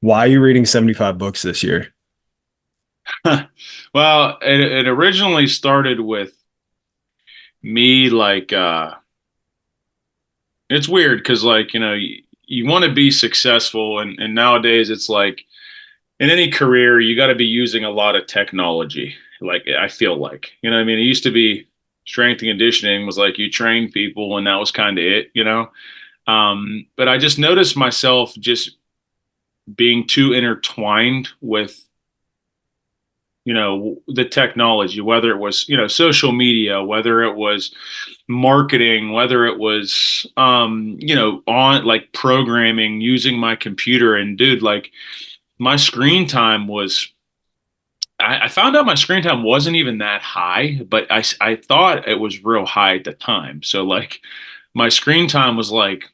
Why are you reading 75 books this year? Well, it originally started with me it's weird because you want to be successful and nowadays it's like in any career you got to be using a lot of technology. Like I feel like, what I mean, it used to be strength and conditioning was like you train people and that was kind of it. But I just noticed myself just being too intertwined with the technology, whether it was social media, whether it was marketing, whether it was on like programming using my computer. And dude, like my screen time was I found out my screen time wasn't even that high, but I thought it was real high at the time. So like my screen time was like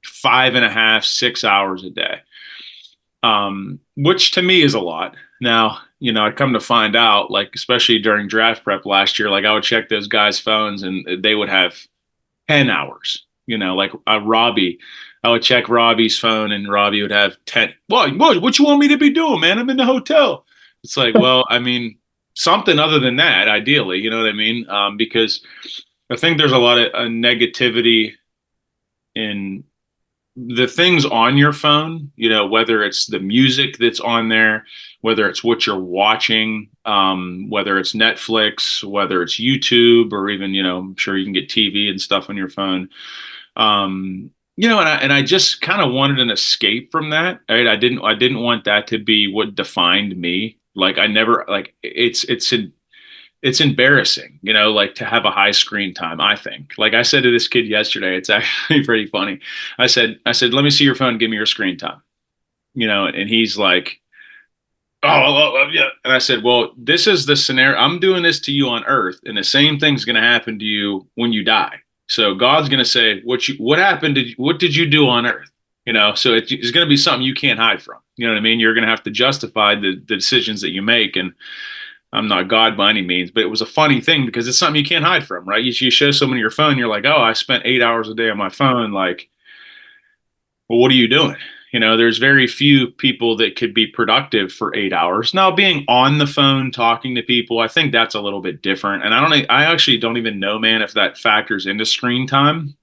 5.5, 6 hours a day, which to me is a lot. Now, I come to find out, like, especially during draft prep last year, like I would check those guys' phones and they would have 10 hours, like Robbie. I would check Robbie's phone and Robbie would have 10. What you want me to be doing, man? I'm in the hotel. It's like, well, I mean, something other than that, ideally, you know what I mean? Because I think there's a lot of negativity in the things on your phone, whether it's the music that's on there, whether it's what you're watching, whether it's Netflix, whether it's YouTube, or even, I'm sure you can get TV and stuff on your phone. And I just kind of wanted an escape from that. Right? I didn't want that to be what defined me. Like I never like it's embarrassing, like to have a high screen time, I think. Like I said to this kid yesterday, it's actually pretty funny. I said, let me see your phone, give me your screen time. And he's like, oh, yeah. And I said, well, this is the scenario. I'm doing this to you on earth, and the same thing's going to happen to you when you die. So God's going to say, what happened? What did you do on earth? So it's going to be something you can't hide from. You know what I mean? You're going to have to justify the decisions that you make. And I'm not God by any means, but it was a funny thing because it's something you can't hide from, right? You show someone your phone, you're like, oh, I spent 8 hours a day on my phone. Like, well, what are you doing? There's very few people that could be productive for 8 hours. Now, being on the phone, talking to people, I think that's a little bit different. And I actually don't even know, man, if that factors into screen time.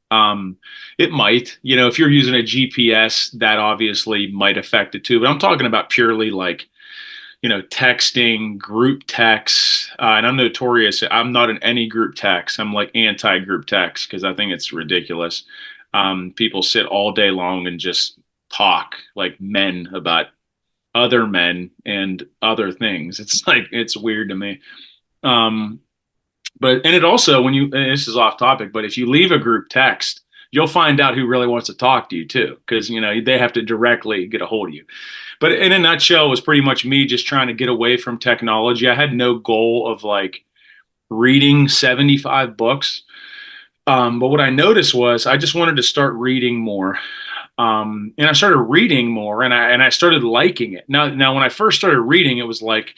It might, if you're using a GPS, that obviously might affect it too. But I'm talking about purely like, texting, group texts, and I'm notorious. I'm not in any group text. I'm like anti-group text because I think it's ridiculous. People sit all day long and just talk like men about other men and other things. It's like it's weird to me. Um, and it also when you and this is off topic, but if you leave a group text, you'll find out who really wants to talk to you too, because they have to directly get a hold of you. But in a nutshell, it was pretty much me just trying to get away from technology. I had no goal of like reading 75 books. But what I noticed was I just wanted to start reading more. And I started reading more and I started liking it. Now when I first started reading, it was like,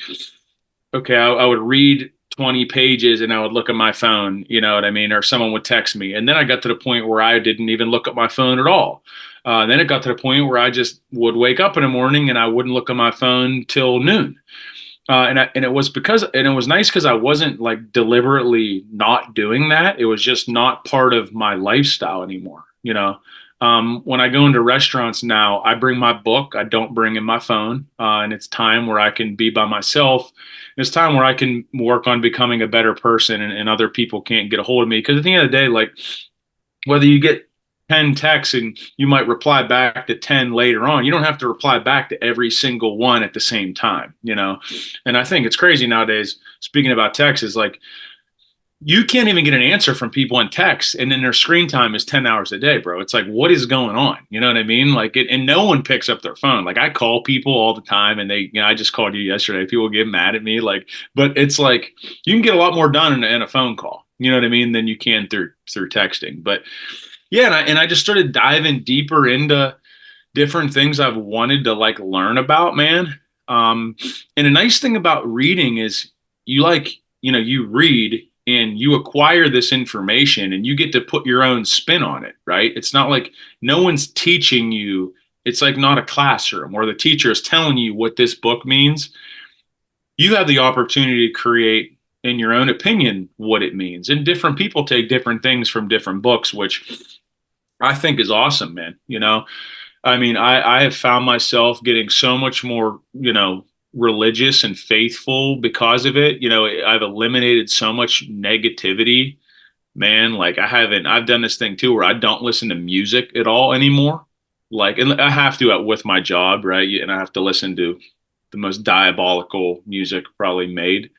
okay, I would read 20 pages and I would look at my phone, you know what I mean? Or someone would text me. And then I got to the point where I didn't even look at my phone at all. Then it got to the point where I just would wake up in the morning and I wouldn't look at my phone till noon. And it was and it was nice because I wasn't like deliberately not doing that. It was just not part of my lifestyle anymore. When I go into restaurants now, I bring my book. I don't bring in my phone, and it's time where I can be by myself. It's time where I can work on becoming a better person, and other people can't get a hold of me. Because at the end of the day, like whether you get 10 texts and you might reply back to 10 later on, you don't have to reply back to every single one at the same time. And I think it's crazy nowadays, speaking about texts, is like you can't even get an answer from people in text, and then their screen time is 10 hours a day, bro. It's like, what is going on? You know what I mean? Like it, and no one picks up their phone. Like I call people all the time and I just called you yesterday. People get mad at me. Like, but it's like, you can get a lot more done in a phone call, you know what I mean? Than you can through texting. But yeah, and I just started diving deeper into different things I've wanted to like learn about, man. Um, and a nice thing about reading is you like, you read and you acquire this information and you get to put your own spin on it, right? It's not like no one's teaching you It's like not a classroom where the teacher is telling you what this book means. You have the opportunity to create in your own opinion what it means. And different people take different things from different books, which I think is awesome, man. I mean, I have found myself getting so much more, religious and faithful because of it. I've eliminated so much negativity, man. Like I've done this thing too where I don't listen to music at all anymore. Like, and I have to with my job, right? And I have to listen to the most diabolical music probably made.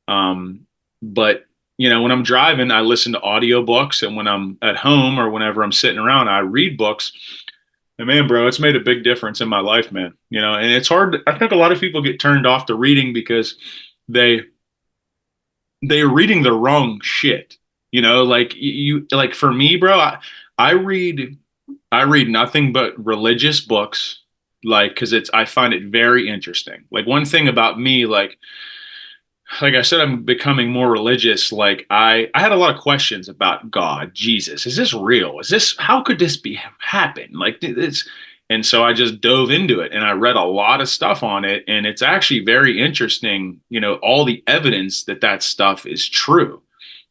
Um, but when I'm driving, I listen to audiobooks, and when I'm at home or whenever I'm sitting around, I read books. And man, bro, it's made a big difference in my life, man. And it's hard. I think a lot of people get turned off to reading because they they're reading the wrong shit. Like like for me, bro, I read I read nothing but religious books, like because I find it very interesting. Like one thing about me, like I said, I'm becoming more religious. Like I had a lot of questions about God, Jesus. Is this real? Is this how could this be happen? Like it's and so I just dove into it and I read a lot of stuff on it, and it's actually very interesting. All the evidence that that stuff is true.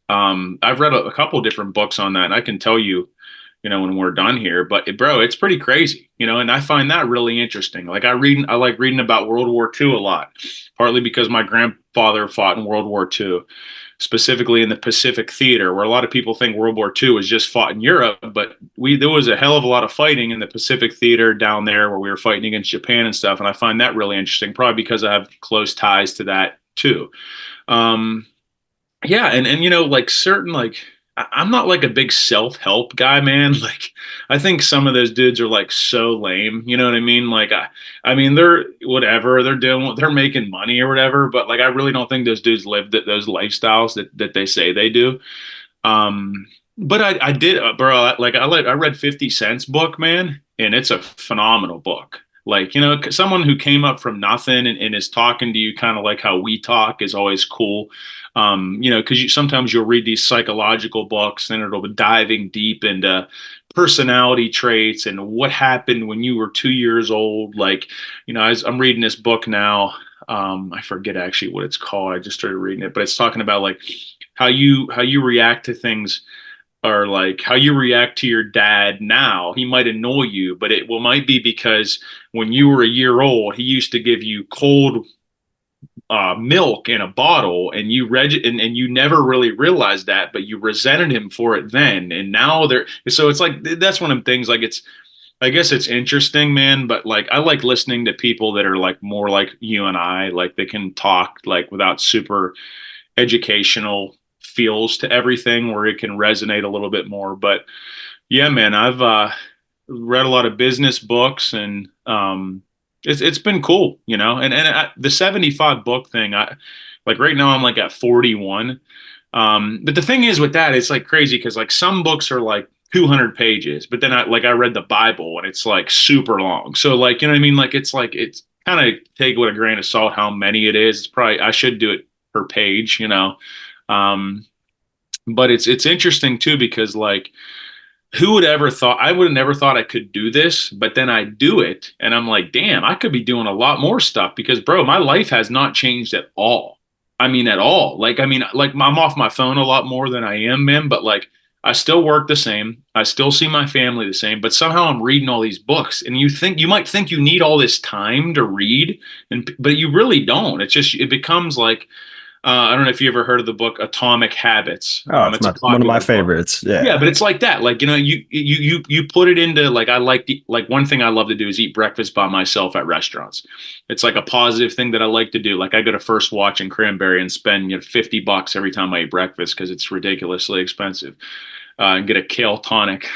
I've read a couple different books on that, and I can tell you, when we're done here. But bro, it's pretty crazy, and I find that really interesting. Like I like reading about World War II a lot, partly because my grandfather fought in World War II, specifically in the Pacific Theater, where a lot of people think World War II was just fought in Europe, but there was a hell of a lot of fighting in the Pacific Theater down there where we were fighting against Japan and stuff. And I find that really interesting, probably because I have close ties to that too. Um, yeah, and like certain like I'm not like a big self-help guy, man. Like I think some of those dudes are like so lame, you know what I mean? Like I mean they're whatever, they're doing they're making money or whatever, but like I really don't think those dudes live those lifestyles that they say they do. Um, but I did, bro. I read 50 Cent's book, man, and it's a phenomenal book. Like, someone who came up from nothing and is talking to you kind of like how we talk is always cool. Because sometimes you'll read these psychological books and it'll be diving deep into personality traits and what happened when you were 2 years old. Like, I'm reading this book now. I forget actually what it's called. I just started reading it, but it's talking about like how you react to things, or like how you react to your dad now. He might annoy you, but might be because when you were a year old, he used to give you cold milk in a bottle, and and you never really realized that, but you resented him for it then. And now so it's like that's one of the things. Like I guess it's interesting, man, but like I like listening to people that are like more like you and I, like they can talk like without super educational feels to everything, where it can resonate a little bit more. But yeah, man, I've read a lot of business books, and it's been cool, the 75 book thing. I like right now I'm like at 41. But the thing is with that, it's like crazy because like some books are like 200 pages, but then I read the Bible and it's like super long. So like, you know what I mean? Like it's kind of take it with a grain of salt how many it is. It's probably I should do it per page, um, but it's interesting too because like who would ever thought I would have never thought I could do this, but then I do it and I'm like, damn, I could be doing a lot more stuff because bro, my life has not changed at all. I mean, at all. Like, I mean, like I'm off my phone a lot more than I am, man, but like I still work the same. I still see my family the same, but somehow I'm reading all these books and you might think you need all this time to read but you really don't. It's just, it becomes like, I don't know if you ever heard of the book Atomic Habits. Oh, it's It's a one of my popular book. favorites. Yeah, Yeah. but it's like that. Like, you put it into like like one thing I love to do is eat breakfast by myself at restaurants. It's like a positive thing that I like to do. Like I go to First Watch in Cranberry and spend $50 every time I eat breakfast because it's ridiculously expensive. And get a kale tonic.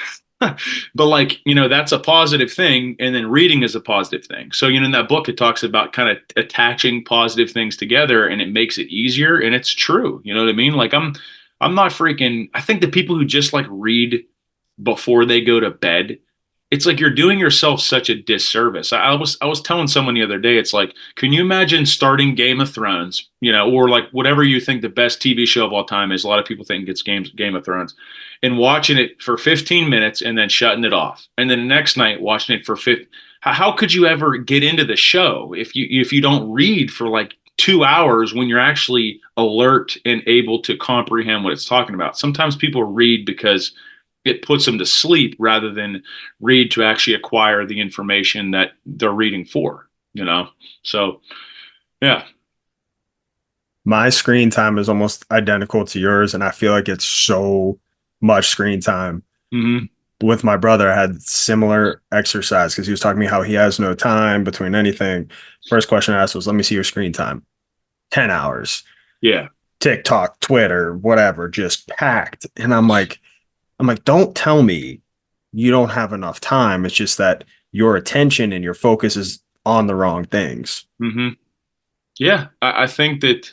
But like, that's a positive thing. And then reading is a positive thing. So, in that book, it talks about kind of attaching positive things together and it makes it easier. And it's true. You know what I mean? Like I'm not freaking, I think the people who just like read before they go to bed, it's like you're doing yourself such a disservice. I was telling someone the other day, it's like, can you imagine starting Game of Thrones, or like whatever you think the best TV show of all time is? A lot of people think it's Game of Thrones, and watching it for 15 minutes and then shutting it off, and then the next night watching it for how could you ever get into the show if you don't read for like 2 hours when you're actually alert and able to comprehend what it's talking about? Sometimes people read because it puts them to sleep rather than read to actually acquire the information that they're reading for, you know? So, yeah. My screen time is almost identical to yours, and I feel like it's so much screen time. Hmm. With my brother, I had similar exercise because he was talking to me how he has no time between anything. First question I asked was, "Let me see your screen time." 10 hours. Yeah. TikTok, Twitter, whatever, just packed. And I'm like, don't tell me you don't have enough time. It's just that your attention and your focus is on the wrong things. Hmm. Yeah. I think that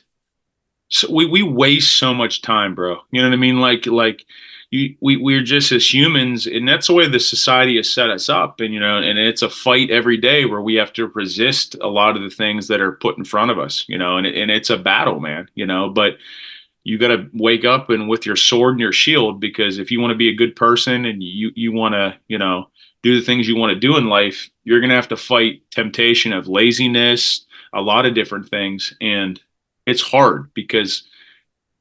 so we waste so much time, bro. You know what I mean? We're just as humans, and that's the way the society has set us up. And and it's a fight every day where we have to resist a lot of the things that are put in front of us. And it's a battle, man. But you got to wake up and with your sword and your shield, because if you want to be a good person and you want to do the things you want to do in life, you're gonna have to fight temptation of laziness, a lot of different things, and it's hard because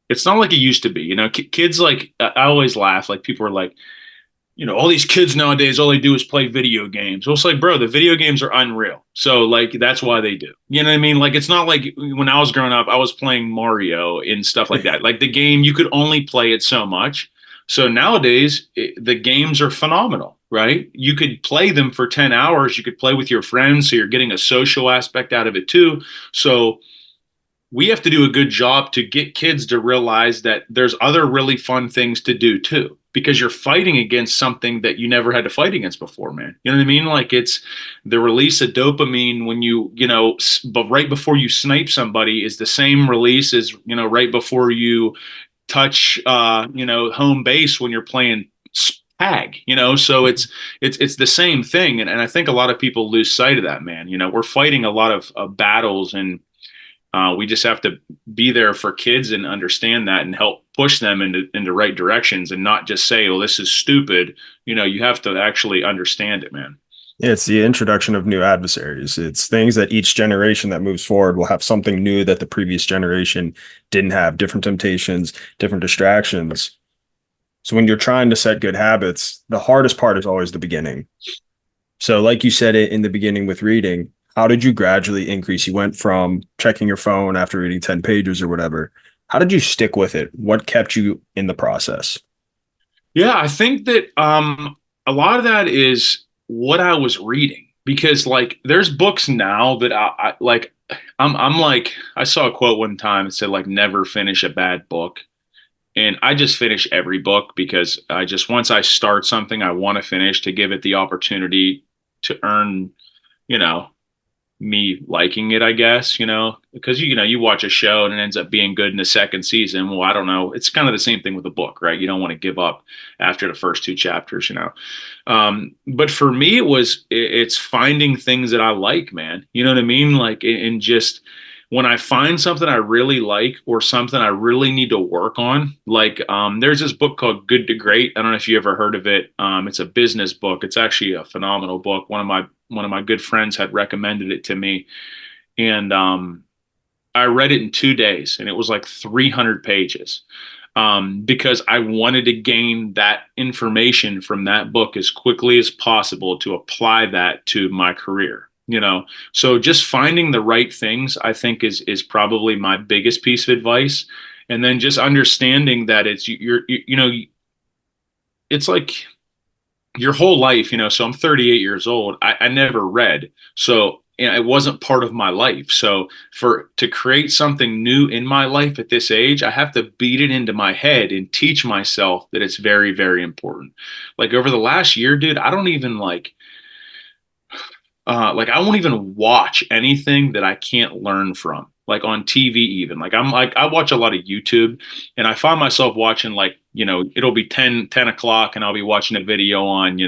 it's not like it used to be. Kids, like, I always laugh. Like, people are like, all these kids nowadays, all they do is play video games. Well, it's like, bro, the video games are unreal. So, like, that's why they do. You know what I mean? Like, it's not like when I was growing up, I was playing Mario and stuff like that. Like, the game, you could only play it so much. So nowadays, the games are phenomenal, right? You could play them for 10 hours. You could play with your friends. So you're getting a social aspect out of it too. So, we have to do a good job to get kids to realize that there's other really fun things to do too, because you're fighting against something that you never had to fight against before, man. You know what I mean? Like, it's the release of dopamine when but right before you snipe somebody is the same release as, right before you touch, home base when you're playing tag, so it's the same thing. And I think a lot of people lose sight of that, man. We're fighting a lot of battles, and we just have to be there for kids and understand that and help push them into right directions, and not just say, "Oh, this is stupid." You have to actually understand it, man. It's the introduction of new adversaries. It's things that each generation that moves forward will have something new that the previous generation didn't have, different temptations, different distractions. So when you're trying to set good habits, the hardest part is always the beginning. So, like you said it in the beginning with reading, how did you gradually increase? You went from checking your phone after reading 10 pages or whatever. How did you stick with it? What kept you in the process? Yeah, I think that a lot of that is what I was reading, because like there's books now that I like. I'm like, I saw a quote one time. It said, like, never finish a bad book. And I just finish every book because once I start something, I want to finish to give it the opportunity to earn, you know, me liking it, I guess, because you watch a show and it ends up being good in the second season. Well, I don't know. It's kind of the same thing with a book, right? You don't want to give up after the first two chapters. But for me, it's finding things that I like, man. You know what I mean? Like, and just when I find something I really like or something I really need to work on, like, there's this book called Good to Great. I don't know if you ever heard of it. It's a business book. It's actually a phenomenal book. One of my good friends had recommended it to me, and I read it in 2 days, and it was like 300 pages, because I wanted to gain that information from that book as quickly as possible to apply that to my career. So just finding the right things, I think, is probably my biggest piece of advice, and then just understanding that it's like your whole life. So I'm 38 years old. I never read. So it wasn't part of my life. So to create something new in my life at this age, I have to beat it into my head and teach myself that it's very, very important. Like, over the last year, dude, I don't even like I won't even watch anything that I can't learn from, like on TV even. Like I watch a lot of YouTube, and I find myself watching, like, it'll be 10 o'clock and I'll be watching a video on,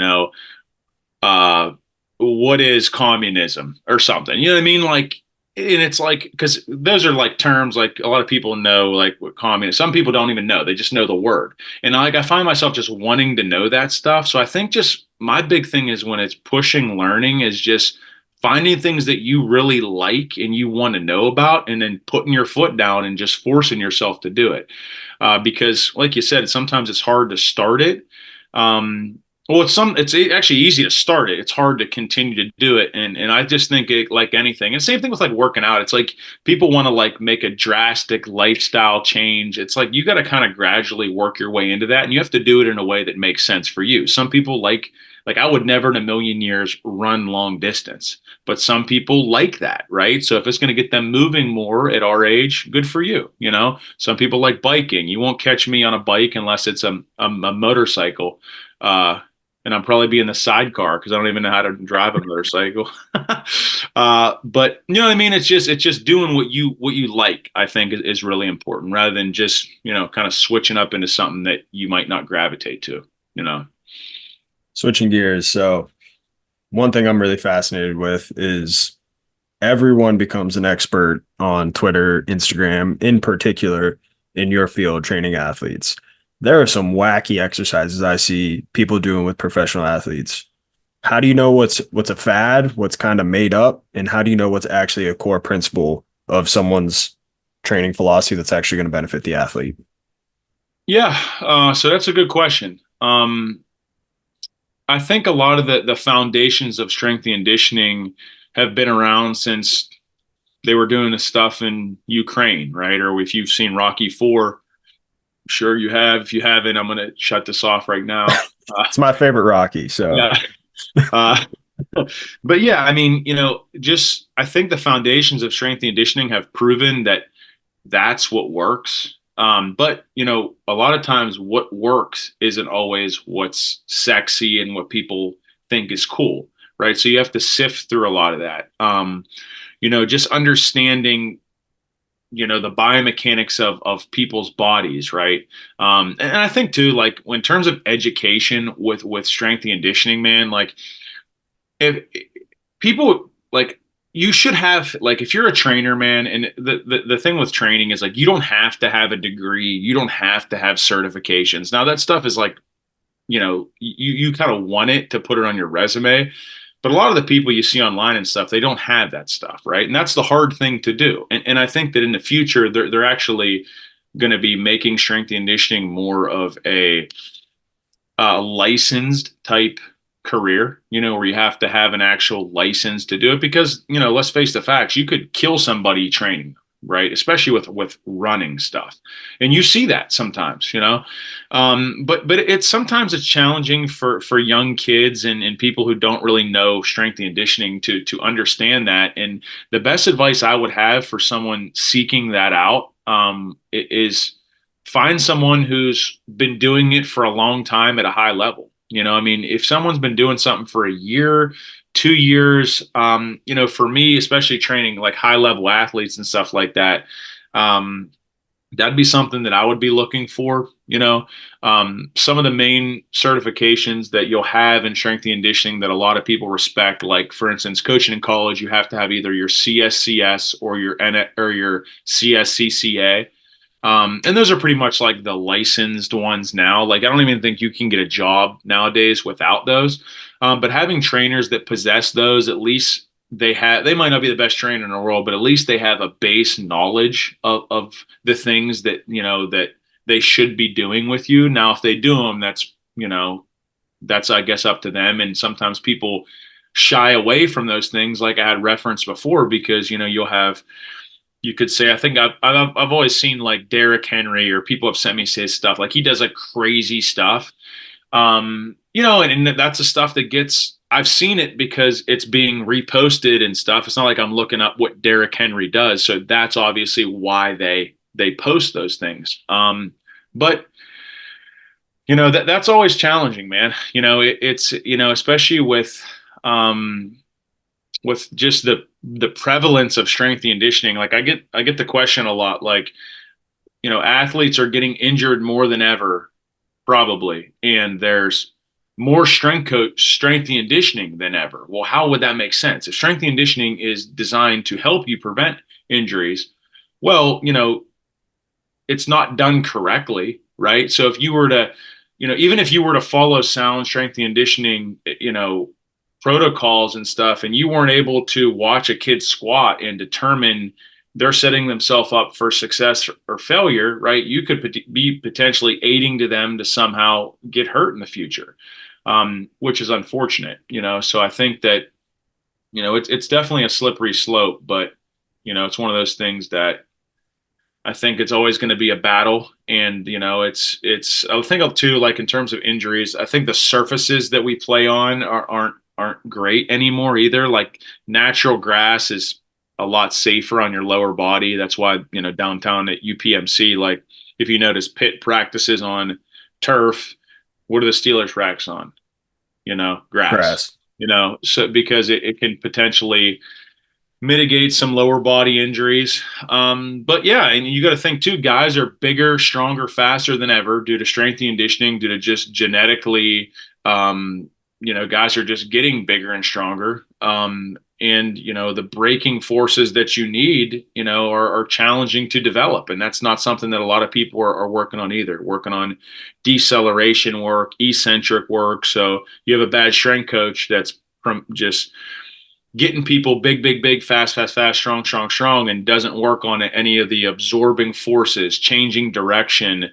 uh what is communism or something. You know what I mean? Like, and it's like, because those are like terms like a lot of people know, like what communist, some people don't even know, they just know the word. And I find myself just wanting to know that stuff. So I think just my big thing is when it's pushing learning is just finding things that you really like and you want to know about, and then putting your foot down and just forcing yourself to do it. Because like you said, sometimes it's hard to start it. um, well, it's actually easy to start it. It's hard to continue to do it, and I just think it, like anything, and same thing with like working out. It's like people want to like make a drastic lifestyle change. It's like you got to kind of gradually work your way into that, and you have to do it in a way that makes sense for you. Some people like I would never in a million years run long distance, but some people like that, right? So if it's going to get them moving more at our age, good for you. You know, some people like biking. You won't catch me on a bike unless it's a motorcycle. And I'll probably be in the sidecar because I don't even know how to drive a motorcycle. But you know what I mean? It's just doing what you like, I think is really important rather than just, kind of switching up into something that you might not gravitate to, you know. Switching gears. So one thing I'm really fascinated with is everyone becomes an expert on Twitter, Instagram, in particular in your field, training athletes. There are some wacky exercises I see people doing with professional athletes. How do you know what's a fad, what's kind of made up, and how do you know what's actually a core principle of someone's training philosophy that's actually going to benefit the athlete? Yeah, so that's a good question. I think a lot of the foundations of strength and conditioning have been around since they were doing this stuff in Ukraine, right? Or if you've seen Rocky Four, I'm sure you have. If you haven't, I'm going to shut this off right now. It's my favorite Rocky. So Yeah. Uh, but yeah, I mean, just I think the foundations of strength and conditioning have proven that that's what works. But a lot of times what works isn't always what's sexy and what people think is cool, right? So you have to sift through a lot of that. Just understanding, the biomechanics of people's bodies, right? And I think too, like in terms of education with strength and conditioning, man, like if people like you should have like if you're a trainer, man, and the thing with training is like you don't have to have a degree, you don't have to have certifications. Now that stuff is like, you kind of want it to put it on your resume, but a lot of the people you see online and stuff, they don't have that stuff, right? And that's the hard thing to do. And I think that in the future they're actually going to be making strength and conditioning more of a licensed type career, where you have to have an actual license to do it because, let's face the facts, you could kill somebody training, right? Especially with running stuff. And you see that sometimes, but it's sometimes it's challenging for young kids and people who don't really know strength and conditioning to understand that. And the best advice I would have for someone seeking that out is find someone who's been doing it for a long time at a high level. I mean, if someone's been doing something for a year, 2 years, for me, especially training like high level athletes and stuff like that, that'd be something that I would be looking for. Some of the main certifications that you'll have in strength and conditioning that a lot of people respect, like for instance, coaching in college, you have to have either your CSCS or your CSCCA. And those are pretty much like the licensed ones now. Like, I don't even think you can get a job nowadays without those. But having trainers that possess those, at least they might not be the best trainer in the world, but at least they have a base knowledge of the things that, that they should be doing with you. Now, if they do them, that's, I guess, up to them. And sometimes people shy away from those things, like I had referenced before, because, you could say, I think I've always seen like Derrick Henry or people have sent me say stuff like he does like crazy stuff. And that's the stuff that I've seen it because it's being reposted and stuff. It's not like I'm looking up what Derrick Henry does. So that's obviously why they post those things. But that's always challenging, man. It's, especially with just the prevalence of strength and conditioning. Like I get the question a lot, like, athletes are getting injured more than ever, probably. And there's more strength and conditioning than ever. Well, how would that make sense? If strength and conditioning is designed to help you prevent injuries, well, it's not done correctly, right? So if you were to, even if you were to follow sound strength and conditioning, protocols and stuff, and you weren't able to watch a kid squat and determine they're setting themselves up for success or failure, right? You could be potentially aiding to them to somehow get hurt in the future, which is unfortunate, So I think that, it's definitely a slippery slope, but, it's one of those things that I think it's always going to be a battle. And, I think too, like in terms of injuries, I think the surfaces that we play on aren't great anymore either. Like natural grass is a lot safer on your lower body. That's why, downtown at UPMC, like if you notice pit practices on turf, what are the Steelers racks on? Grass, Grass. so because it can potentially mitigate some lower body injuries. But yeah, and you got to think too, guys are bigger, stronger, faster than ever due to strength and conditioning, due to just genetically, guys are just getting bigger and stronger. And the braking forces that you need, are challenging to develop. And that's not something that a lot of people are working on either, working on deceleration work, eccentric work. So you have a bad strength coach that's from just getting people big, big, big, fast, fast, fast, strong, strong, strong, and doesn't work on any of the absorbing forces, changing direction,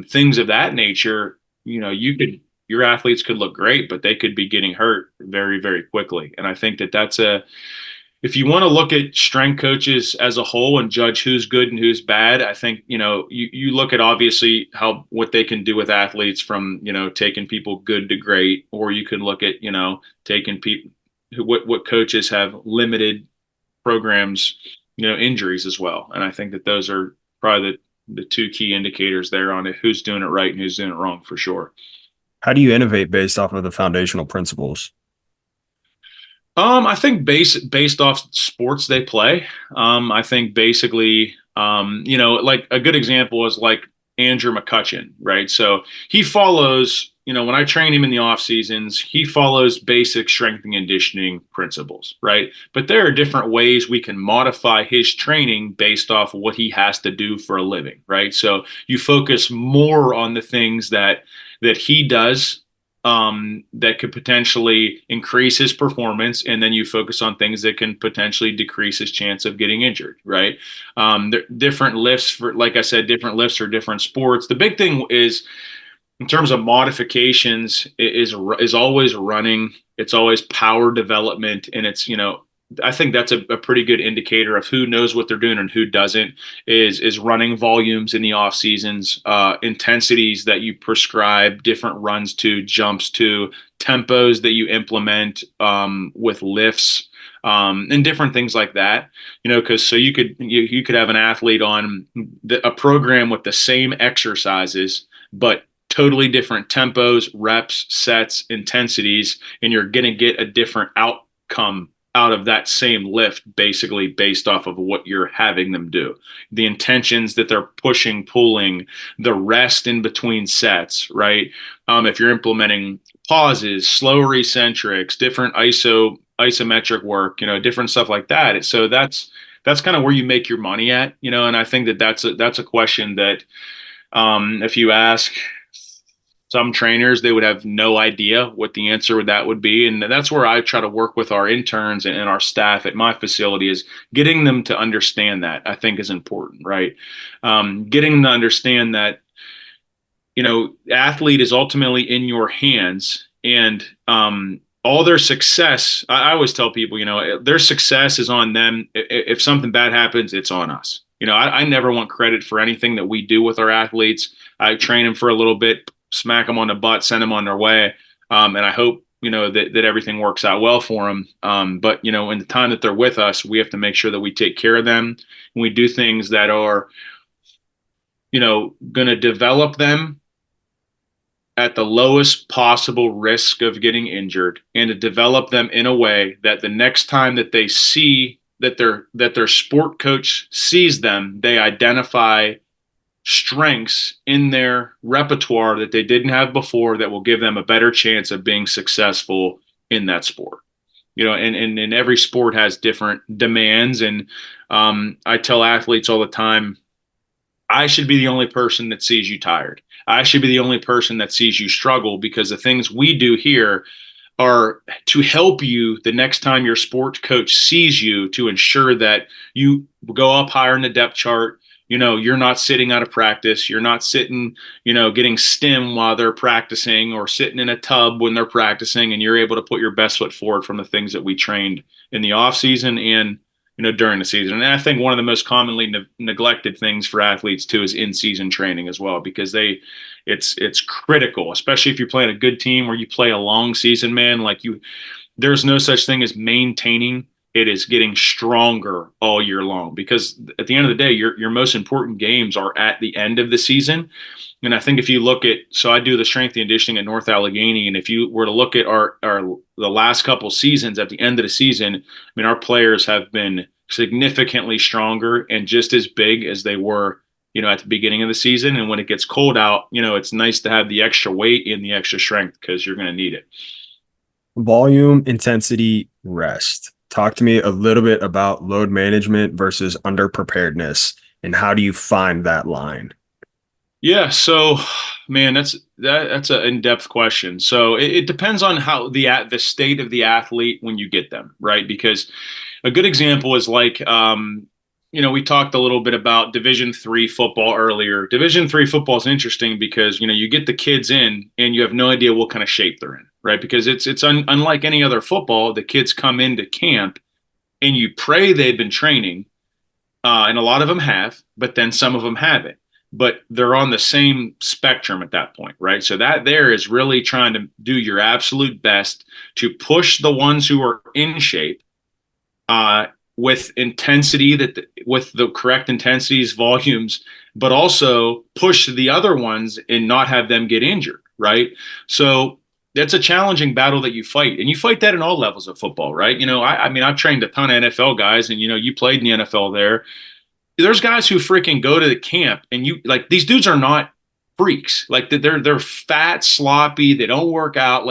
things of that nature. Your athletes could look great, but they could be getting hurt very, very quickly. And I think that if you want to look at strength coaches as a whole and judge who's good and who's bad, I think, you look at obviously what they can do with athletes from, taking people good to great, or you can look at, taking people, what coaches have limited programs, injuries as well. And I think that those are probably the two key indicators there on it, who's doing it right and who's doing it wrong for sure. How do you innovate based off of the foundational principles? I think based off sports they play. I think basically, like a good example is like Andrew McCutcheon, right? So he follows, when I train him in the off seasons, he follows basic strength and conditioning principles, right? But there are different ways we can modify his training based off what he has to do for a living, right? So you focus more on the things that he does, that could potentially increase his performance, and then you focus on things that can potentially decrease his chance of getting injured, right? Different lifts for, like I said, different lifts for different sports. The big thing is, in terms of modifications, is always running. It's always power development, and it's, I think that's a pretty good indicator of who knows what they're doing and who doesn't. Is running volumes in the off seasons, intensities that you prescribe, different runs to, jumps to, tempos that you implement, with lifts, and different things like that. Because so you could have an athlete on a program with the same exercises, but totally different tempos, reps, sets, intensities, and you're going to get a different outcome out of that same lift, basically based off of what you're having them do, the intentions that they're pushing, pulling, the rest in between sets, right? If you're implementing pauses, slower eccentrics, different isometric work, different stuff like that. So that's kind of where you make your money at, and I think that that's a question that, if you ask some trainers, they would have no idea what the answer to that would be. And that's where I try to work with our interns and our staff at my facility, is getting them to understand that, I think, is important, right? Getting them to understand that, athlete is ultimately in your hands, and all their success, I always tell people, their success is on them. If something bad happens, it's on us. I never want credit for anything that we do with our athletes. I train them for a little bit, smack them on the butt, send them on their way. And I hope, that everything works out well for them. But, in the time that they're with us, we have to make sure that we take care of them, and we do things that are, going to develop them at the lowest possible risk of getting injured, and to develop them in a way that the next time that they see that their sport coach sees them, they identify strengths in their repertoire that they didn't have before that will give them a better chance of being successful in that sport. And every sport has different demands. And I tell athletes all the time, I should be the only person that sees you tired. I should be the only person that sees you struggle, because the things we do here are to help you the next time your sports coach sees you, to ensure that you go up higher in the depth chart. You're not sitting out of practice. You're not sitting, getting stim while they're practicing, or sitting in a tub when they're practicing, and you're able to put your best foot forward from the things that we trained in the off season and during the season. And I think one of the most commonly neglected things for athletes too is in-season training as well, because it's critical, especially if you're playing a good team where you play a long season, man. There's no such thing as maintaining. It is getting stronger all year long, because at the end of the day, your most important games are at the end of the season. And I think if you look at, so I do the strength and conditioning at North Allegheny, and if you were to look at our the last couple seasons, at the end of the season, I mean, our players have been significantly stronger and just as big as they were, at the beginning of the season. And when it gets cold out, it's nice to have the extra weight and the extra strength, because you're going to need it. Volume, intensity, rest. Talk to me a little bit about load management versus underpreparedness, and how do you find that line? Yeah, so man, that's an in-depth question. So it depends on how the state of the athlete when you get them, right? Because a good example is like we talked a little bit about Division III football earlier. Division III football is interesting because you get the kids in and you have no idea what kind of shape they're in, right? Because unlike any other football. The kids come into camp and you pray they've been training, and a lot of them have, but then some of them haven't. But they're on the same spectrum at that point, right? So that there is really trying to do your absolute best to push the ones who are in shape, with intensity, with the correct intensities, volumes, but also push the other ones and not have them get injured, right? So that's a challenging battle that you fight, and you fight that in all levels of football, right? I mean, I've trained a ton of NFL guys, and you played in the NFL there. There's guys who freaking go to the camp, and these dudes are not freaks. Like, they're fat, sloppy, they don't work out.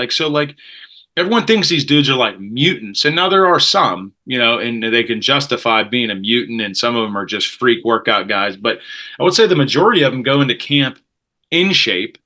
Everyone thinks these dudes are like mutants, and now there are some, and they can justify being a mutant, and some of them are just freak workout guys. But I would say the majority of them go into camp in shape,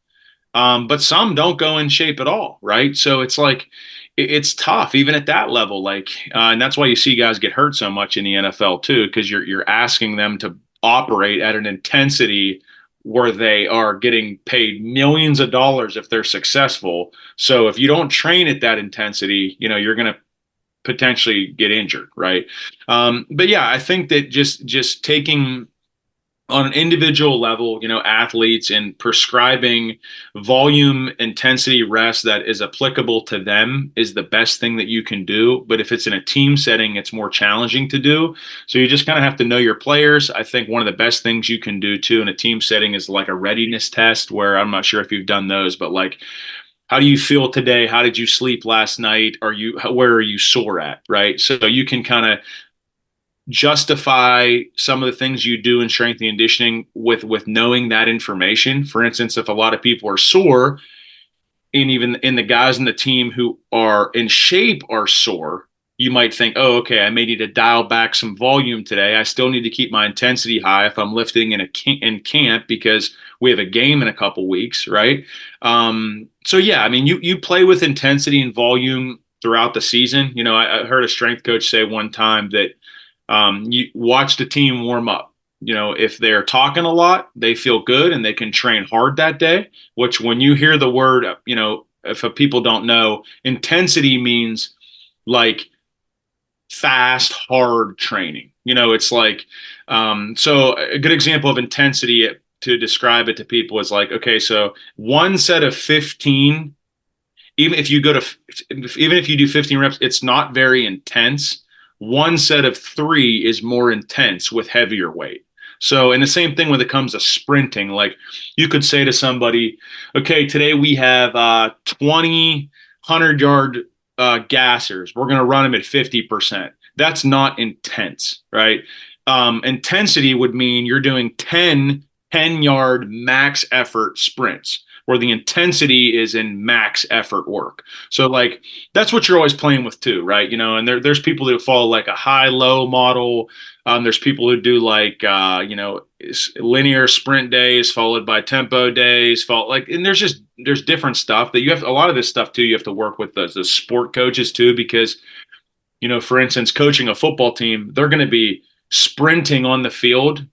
but some don't go in shape at all, right? So it's tough even at that level, and that's why you see guys get hurt so much in the NFL too, because you're asking them to operate at an intensity where they are getting paid millions of dollars if they're successful. So if you don't train at that intensity, you're going to potentially get injured, right? But yeah, I think that just taking on an individual level, athletes, and prescribing volume, intensity, rest that is applicable to them is the best thing that you can do. But if it's in a team setting, it's more challenging to do. So you just kind of have to know your players. I think one of the best things you can do too in a team setting is like a readiness test, where I'm not sure if you've done those, but how do you feel today? How did you sleep last night? Where are you sore at? Right. So you can kind of justify some of the things you do in strength and conditioning with knowing that information. For instance, if a lot of people are sore, and even in the guys in the team who are in shape are sore, you might think, oh, okay, I may need to dial back some volume today. I still need to keep my intensity high if I'm lifting in camp, because we have a game in a couple weeks, right? So yeah, I mean, you play with intensity and volume throughout the season. I heard a strength coach say one time that you watch the team warm up. If they're talking a lot, they feel good and they can train hard that day, which when you hear the word, if people don't know, intensity means like fast, hard training. It's so a good example of intensity to describe it to people is like, okay, so one set of 15, even if you do 15 reps, it's not very intense. One set of 3 is more intense with heavier weight. So, and the same thing when it comes to sprinting, like you could say to somebody, okay, today we have 20 100-yard gassers. We're going to run them at 50%. That's not intense, right? Intensity would mean you're doing 10 10-yard max effort sprints where the intensity is in max effort work. So like that's what you're always playing with too, right? And there's people that follow like a high-low model. There's people who do like linear sprint days followed by tempo days, and there's different stuff that you have. A lot of this stuff too, you have to work with the sport coaches too, because for instance, coaching a football team, they're going to be sprinting on the field,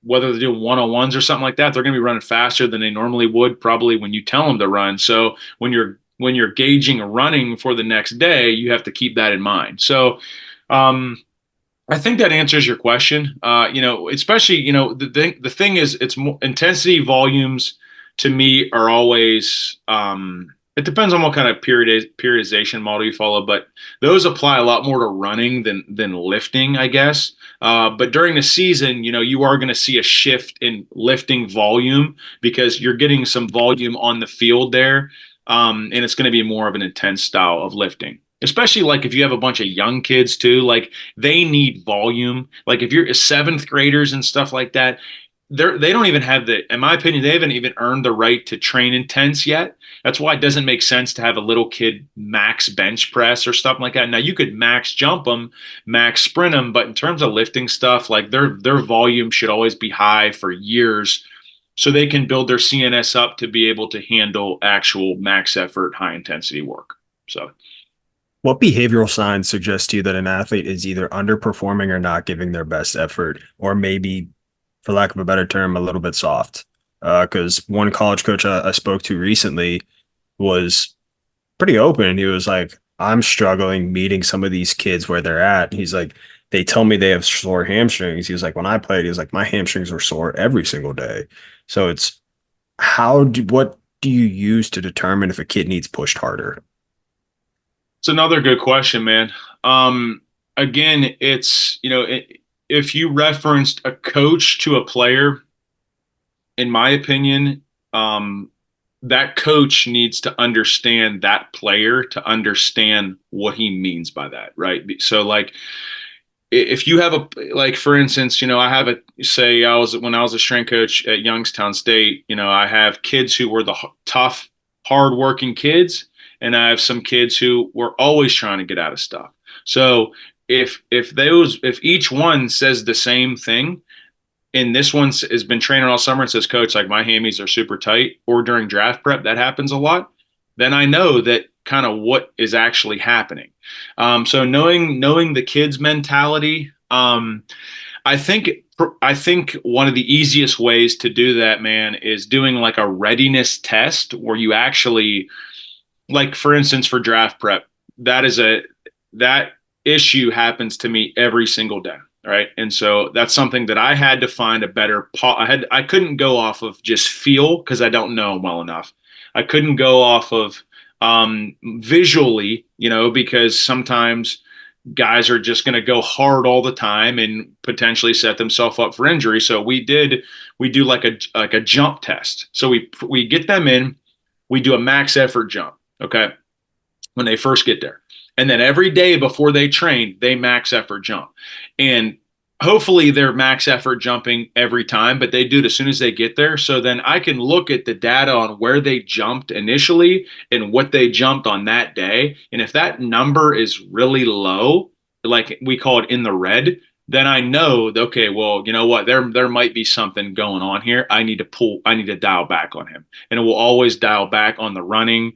whether they're doing one-on-ones or something like that. They're going to be running faster than they normally would probably when you tell them to run. So when you're gauging running for the next day, you have to keep that in mind. So I think that answers your question. Especially, the thing is, it's more intensity volumes to me are always, it depends on what kind of periodization model you follow, but those apply a lot more to running than lifting, I guess. But during the season, you are going to see a shift in lifting volume because you're getting some volume on the field there. And it's going to be more of an intense style of lifting, especially like if you have a bunch of young kids too, like they need volume. Like if you're seventh graders and stuff like that, they don't even have in my opinion, they haven't even earned the right to train intense yet. That's why it doesn't make sense to have a little kid max bench press or stuff like that. Now you could max jump them, max sprint them, but in terms of lifting stuff, like their volume should always be high for years so they can build their CNS up to be able to handle actual max effort, high intensity work. So What behavioral signs suggest to you that an athlete is either underperforming or not giving their best effort, or maybe, for lack of a better term, a little bit soft? Because one college coach I spoke to recently was pretty open. He was like, I'm struggling meeting some of these kids where they're at. He's like, they tell me they have sore hamstrings. He was like, when I played, he was like, my hamstrings were sore every single day. So it's what do you use to determine if a kid needs pushed harder? it's another good question, man. Again, if you referenced a coach to a player, in my opinion, that coach needs to understand that player to understand what he means by that, right? So, like, if you have like, for instance, I have say when I was a strength coach at Youngstown State, I have kids who were the tough, hardworking kids, and I have some kids who were always trying to get out of stuff. So if each one says the same thing, and this one has been training all summer and says, Coach, like my hammies are super tight, or during draft prep, that happens a lot, then I know that kind of what is actually happening. So knowing the kids' mentality, I think I think one of the easiest ways to do that, man, is doing like a readiness test where you actually, like for instance, for draft prep, that issue happens to me every single day. Right. And so that's something that I had to find a better I couldn't go off of just feel because I don't know well enough. I couldn't go off of visually, because sometimes guys are just going to go hard all the time and potentially set themselves up for injury. So we do like a jump test. So we get them in, we do a max effort jump. Okay. When they first get there. And then every day before they train, they max effort jump. And hopefully they're max effort jumping every time, but they do it as soon as they get there. So then I can look at the data on where they jumped initially and what they jumped on that day. And if that number is really low, like we call it in the red, then I know, okay, well, you know what, there might be something going on here. I need to dial back on him. And it will always dial back on the running.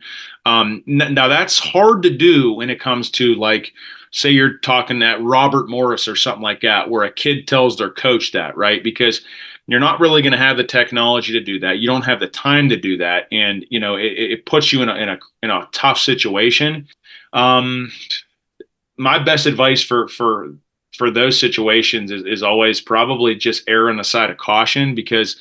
Now that's hard to do when it comes to, like, say you're talking at Robert Morris or something like that, where a kid tells their coach that, right? Because you're not really going to have the technology to do that. You don't have the time to do that. And, it puts you in a tough situation. My best advice for those situations is always probably just err on the side of caution, because,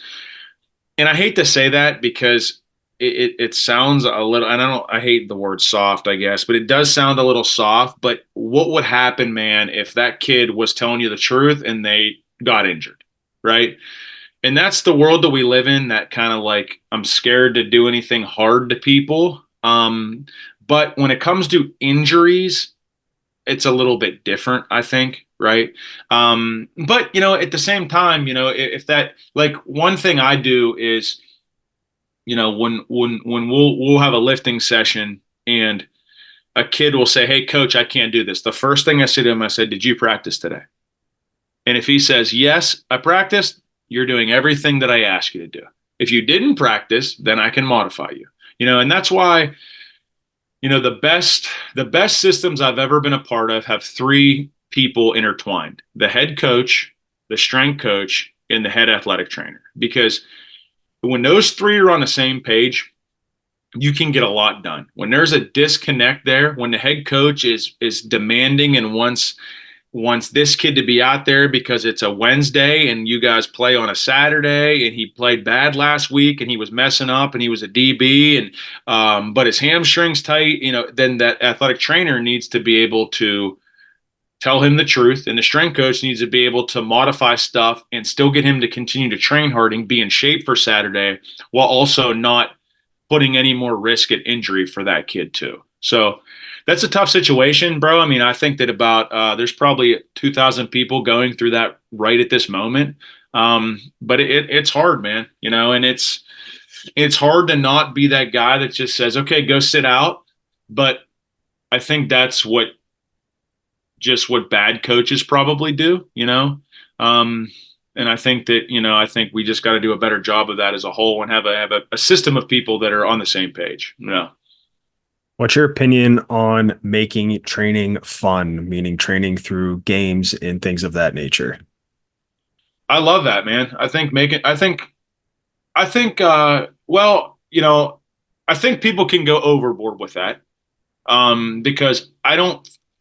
and I hate to say that because it sounds a little, and I hate the word soft, I guess, but it does sound a little soft. But what would happen, man, if that kid was telling you the truth and they got injured, right? And that's the world that we live in, that kind of like, I'm scared to do anything hard to people. But when it comes to injuries, it's a little bit different, I think, right? But at the same time, if that, like, one thing I do is, when we'll have a lifting session and a kid will say, "Hey, coach, I can't do this." The first thing I say to him, I said, "Did you practice today?" And if he says, "Yes, I practiced," you're doing everything that I asked you to do. If you didn't practice, then I can modify you. And that's why, the best systems I've ever been a part of have three people intertwined: the head coach, the strength coach, and the head athletic trainer. Because when those three are on the same page, you can get a lot done. When there's a disconnect there, when the head coach is demanding and wants this kid to be out there because it's a Wednesday and you guys play on a Saturday, and he played bad last week and he was messing up and he was a DB, and but his hamstring's tight, then that athletic trainer needs to be able to tell him the truth, and the strength coach needs to be able to modify stuff and still get him to continue to train hard and be in shape for Saturday, while also not putting any more risk at injury for that kid too. So that's a tough situation, bro. I mean, I think that about there's probably 2,000 people going through that right at this moment. But it's hard, man. And it's hard to not be that guy that just says, "Okay, go sit out." But I think that's what bad coaches probably do. And I think that, I think we just got to do a better job of that as a whole, and have a system of people that are on the same page. What's your opinion on making training fun, meaning training through games and things of that nature? I love that, man. Well, I think people can go overboard with that. Because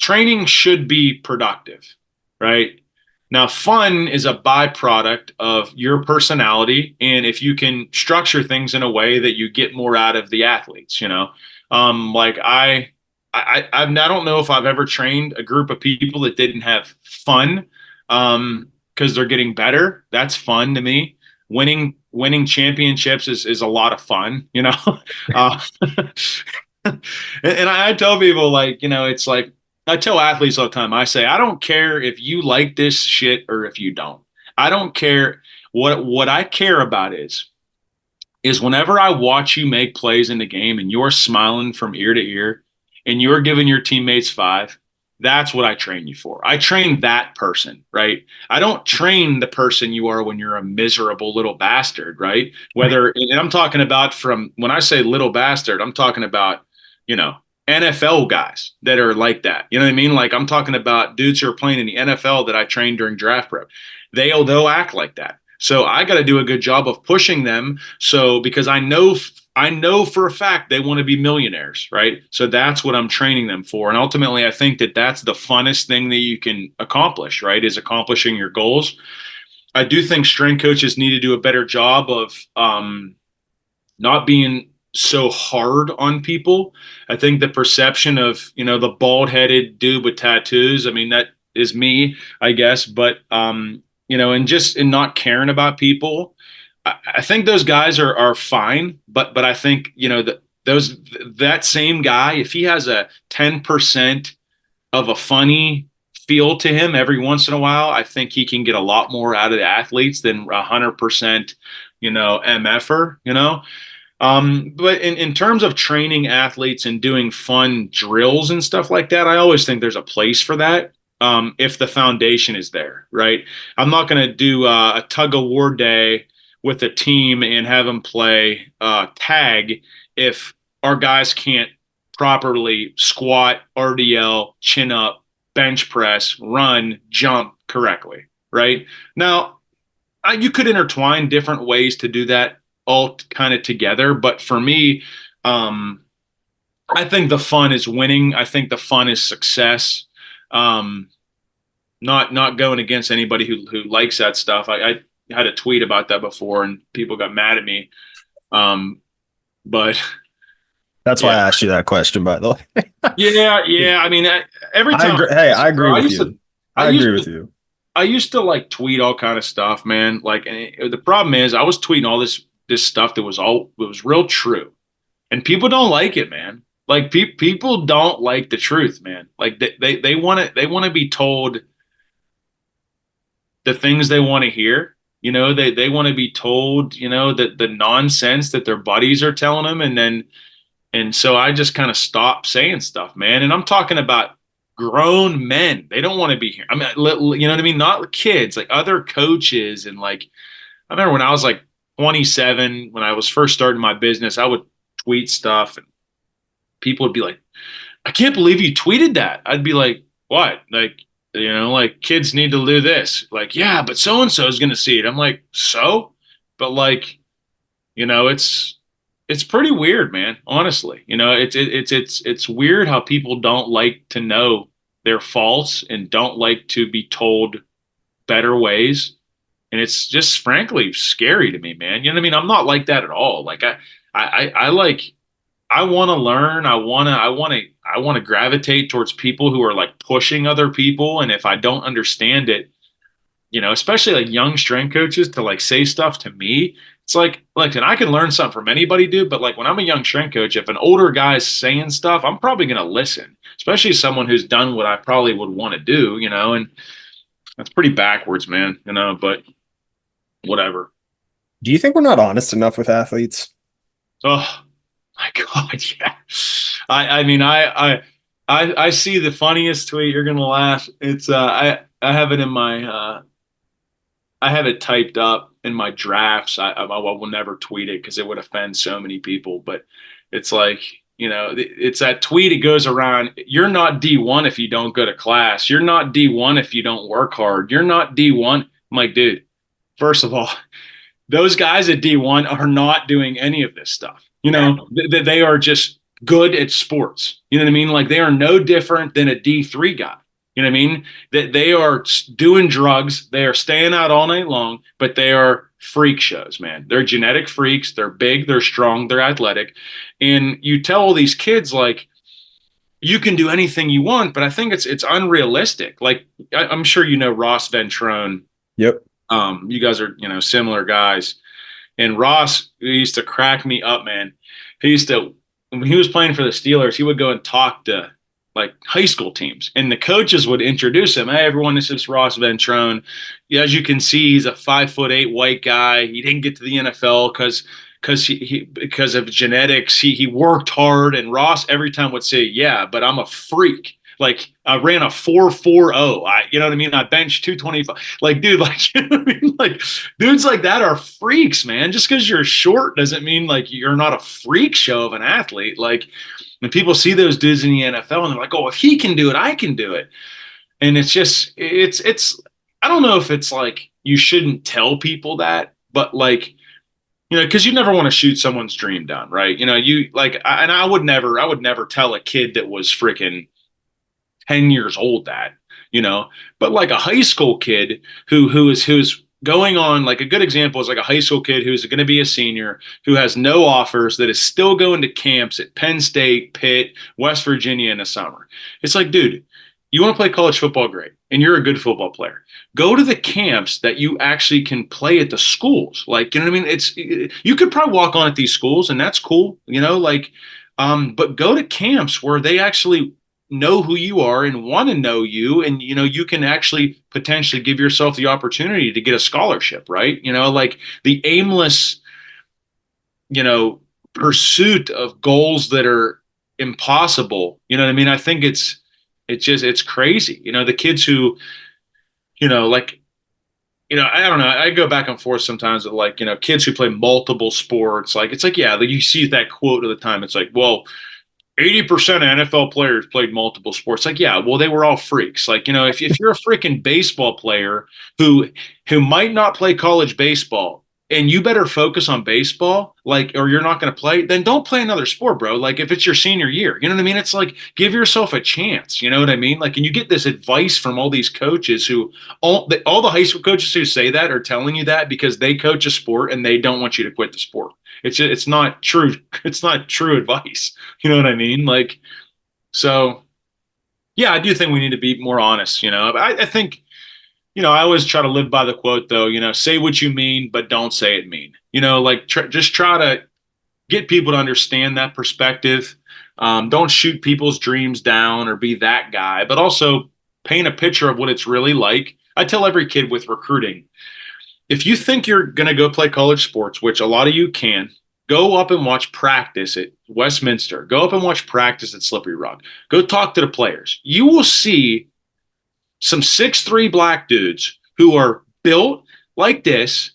training should be productive, right? Now, fun is a byproduct of your personality, and if you can structure things in a way that you get more out of the athletes, like I don't know if I've ever trained a group of people that didn't have fun, because they're getting better. That's fun to me. Winning championships is a lot of fun, uh, and I tell people, like, it's like, I tell athletes all the time, I say, I don't care if you like this shit or if you don't. I don't care. What I care about is whenever I watch you make plays in the game and you're smiling from ear to ear and you're giving your teammates five, that's what I train you for. I train that person, right? I don't train the person you are when you're a miserable little bastard, right? And I'm talking about, from when I say little bastard, I'm talking about, you know, NFL guys that are like that. You know what I mean? Like, I'm talking about dudes who are playing in the NFL that I trained during draft prep. They'll act like that. So I got to do a good job of pushing them. So, because I know for a fact they want to be millionaires, right? So that's what I'm training them for. And ultimately, I think that that's the funnest thing that you can accomplish, right? Is accomplishing your goals. I do think strength coaches need to do a better job of not being so hard on people. I think the perception of, the bald-headed dude with tattoos, I mean, that is me, I guess, but and just in not caring about people. I think those guys are fine, but I think, that same guy, if he has a 10% of a funny feel to him every once in a while, I think he can get a lot more out of the athletes than 100%, MFer, But in terms of training athletes and doing fun drills and stuff like that, I always think there's a place for that. If the foundation is there, right? I'm not going to do a tug of war day with a team and have them play tag if our guys can't properly squat, RDL, chin up, bench press, run, jump correctly, right? Now, you could intertwine different ways to do that all kind of together, but for me, I think the fun is winning. I think the fun is success. Not going against anybody who likes that stuff. I had a tweet about that before and people got mad at me. But That's why yeah, I asked you that question, by the way. yeah. I mean, every I time, agree. Hey, I agree with you. I I used agree with to, you. I used to like tweet all kind of stuff, man. Like, and the problem is I was tweeting all this stuff that was real true, and people don't like it, man. Like people don't like the truth, man. Like they want to be told the things they want to hear. You know, they want to be told, you know, that the nonsense that their buddies are telling them, and so I just kind of stopped saying stuff, man. And I'm talking about grown men. They don't want to be here. I mean, you know what I mean? Not kids, like other coaches. And like, I remember when I was like 27, when I was first starting my business, I would tweet stuff and people would be like, I can't believe you tweeted that. I'd be like, what? Like, you know, like kids need to do this. Like, yeah, but so and so is going to see it. I'm like, so? But like, you know, it's pretty weird, man. Honestly, you know, it's weird how people don't like to know their faults and don't like to be told better ways. And it's just frankly scary to me, man. You know what I mean? I'm not like that at all. Like I like I want to learn. I want to gravitate towards people who are like pushing other people. And if I don't understand it, you know, especially like young strength coaches to like say stuff to me. It's like, and I can learn something from anybody, dude. But like when I'm a young strength coach, if an older guy is saying stuff, I'm probably going to listen, especially someone who's done what I probably would want to do, you know, and that's pretty backwards, man, you know, but whatever. Do you think we're not honest enough with athletes? Oh my God. Yeah. I mean, I see the funniest tweet. You're going to laugh. It's, I have it in my, I have it typed up in my drafts. I will never tweet it because it would offend so many people. But it's like, you know, it's that tweet. It goes around. You're not D1 if you don't go to class. You're not D1 if you don't work hard. You're not D1. I'm like, dude, first of all, those guys at D1 are not doing any of this stuff. You know, they are just good at sports. You know what I mean? Like they are no different than a D3 guy. You know what I mean? That they are doing drugs, they are staying out all night long, but they are freak shows, man. They're genetic freaks. They're big, they're strong, they're athletic. And you tell all these kids like you can do anything you want, but I think it's unrealistic. Like I'm sure you know Ross Ventrone. Yep. You guys are, you know, similar guys. And Ross used to crack me up, man. He used to, when he was playing for the Steelers, he would go and talk to like high school teams, and the coaches would introduce him. Hey, everyone, this is Ross Ventrone. As you can see, he's a 5'8" white guy. He didn't get to the NFL because of genetics. He worked hard, and Ross every time would say, "Yeah, but I'm a freak." Like I ran a 4.40. You know what I mean? I benched 225. Like, dude, like, you know what I mean? Like, dudes like that are freaks, man. Just because you're short doesn't mean like you're not a freak show of an athlete. Like, when people see those dudes in the NFL and they're like, oh, if he can do it, I can do it. And it's just, it's, I don't know if it's like you shouldn't tell people that, but like, you know, because you never want to shoot someone's dream down, right? You know, you like, and I would never tell a kid that was freaking 10 years old that, you know, but like a high school kid who's going on, like a good example is like a high school kid who's going to be a senior who has no offers, that is still going to camps at Penn State, Pitt, West Virginia in the summer. It's like, dude, you want to play college football, great, and you're a good football player. Go to the camps that you actually can play at the schools. Like, you know what I mean? It's, you could probably walk on at these schools and that's cool, you know, like, but go to camps where they actually know who you are and want to know you, and you know you can actually potentially give yourself the opportunity to get a scholarship, right? You know, like the aimless, you know, pursuit of goals that are impossible. You know what I mean? I think it's crazy. You know, the kids who, you know, like, you know, I don't know. I go back and forth sometimes with like, you know, kids who play multiple sports. Like, it's like, yeah, like you see that quote of the time. It's like, well, 80% of NFL players played multiple sports. Like, yeah, well, they were all freaks. Like, you know, if you're a freaking baseball player who might not play college baseball and you better focus on baseball, like, or you're not going to play, then don't play another sport, bro. Like, if it's your senior year, you know what I mean? It's like, give yourself a chance. You know what I mean? Like, and you get this advice from all these coaches who, all the high school coaches who say that are telling you that because they coach a sport and they don't want you to quit the sport. It's not true. It's not true advice. You know what I mean? Like, so yeah, I do think we need to be more honest. You know, I think, you know, I always try to live by the quote though, you know, say what you mean, but don't say it mean, you know, like just try to get people to understand that perspective. Don't shoot people's dreams down or be that guy, but also paint a picture of what it's really like. I tell every kid with recruiting, if you think you're going to go play college sports, which a lot of you can, go up and watch practice at Westminster. Go up and watch practice at Slippery Rock. Go talk to the players. You will see some 6'3" black dudes who are built like this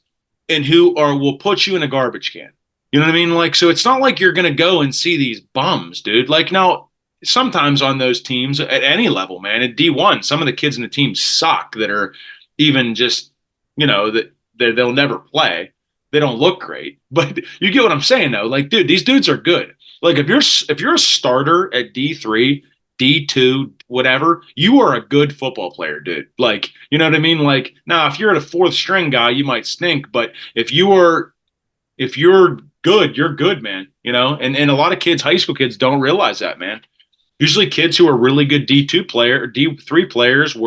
and who are will put you in a garbage can. You know what I mean? Like, so it's not like you're gonna go and see these bums, dude. Like now, sometimes on those teams at any level, man, at D1, some of the kids in the team suck that are even just, that they'll never play. They don't look great, but you get what I'm saying though. Like, dude, these dudes are good. Like, if you're a starter at D3, D2, whatever, you are a good football player, dude. Like, you know what I mean? Like, now if you're a fourth string guy, you might stink, but if you're good, you're good, man. And a lot of kids, high school kids, don't realize that, man. Usually kids who are really good D2 player or D3 players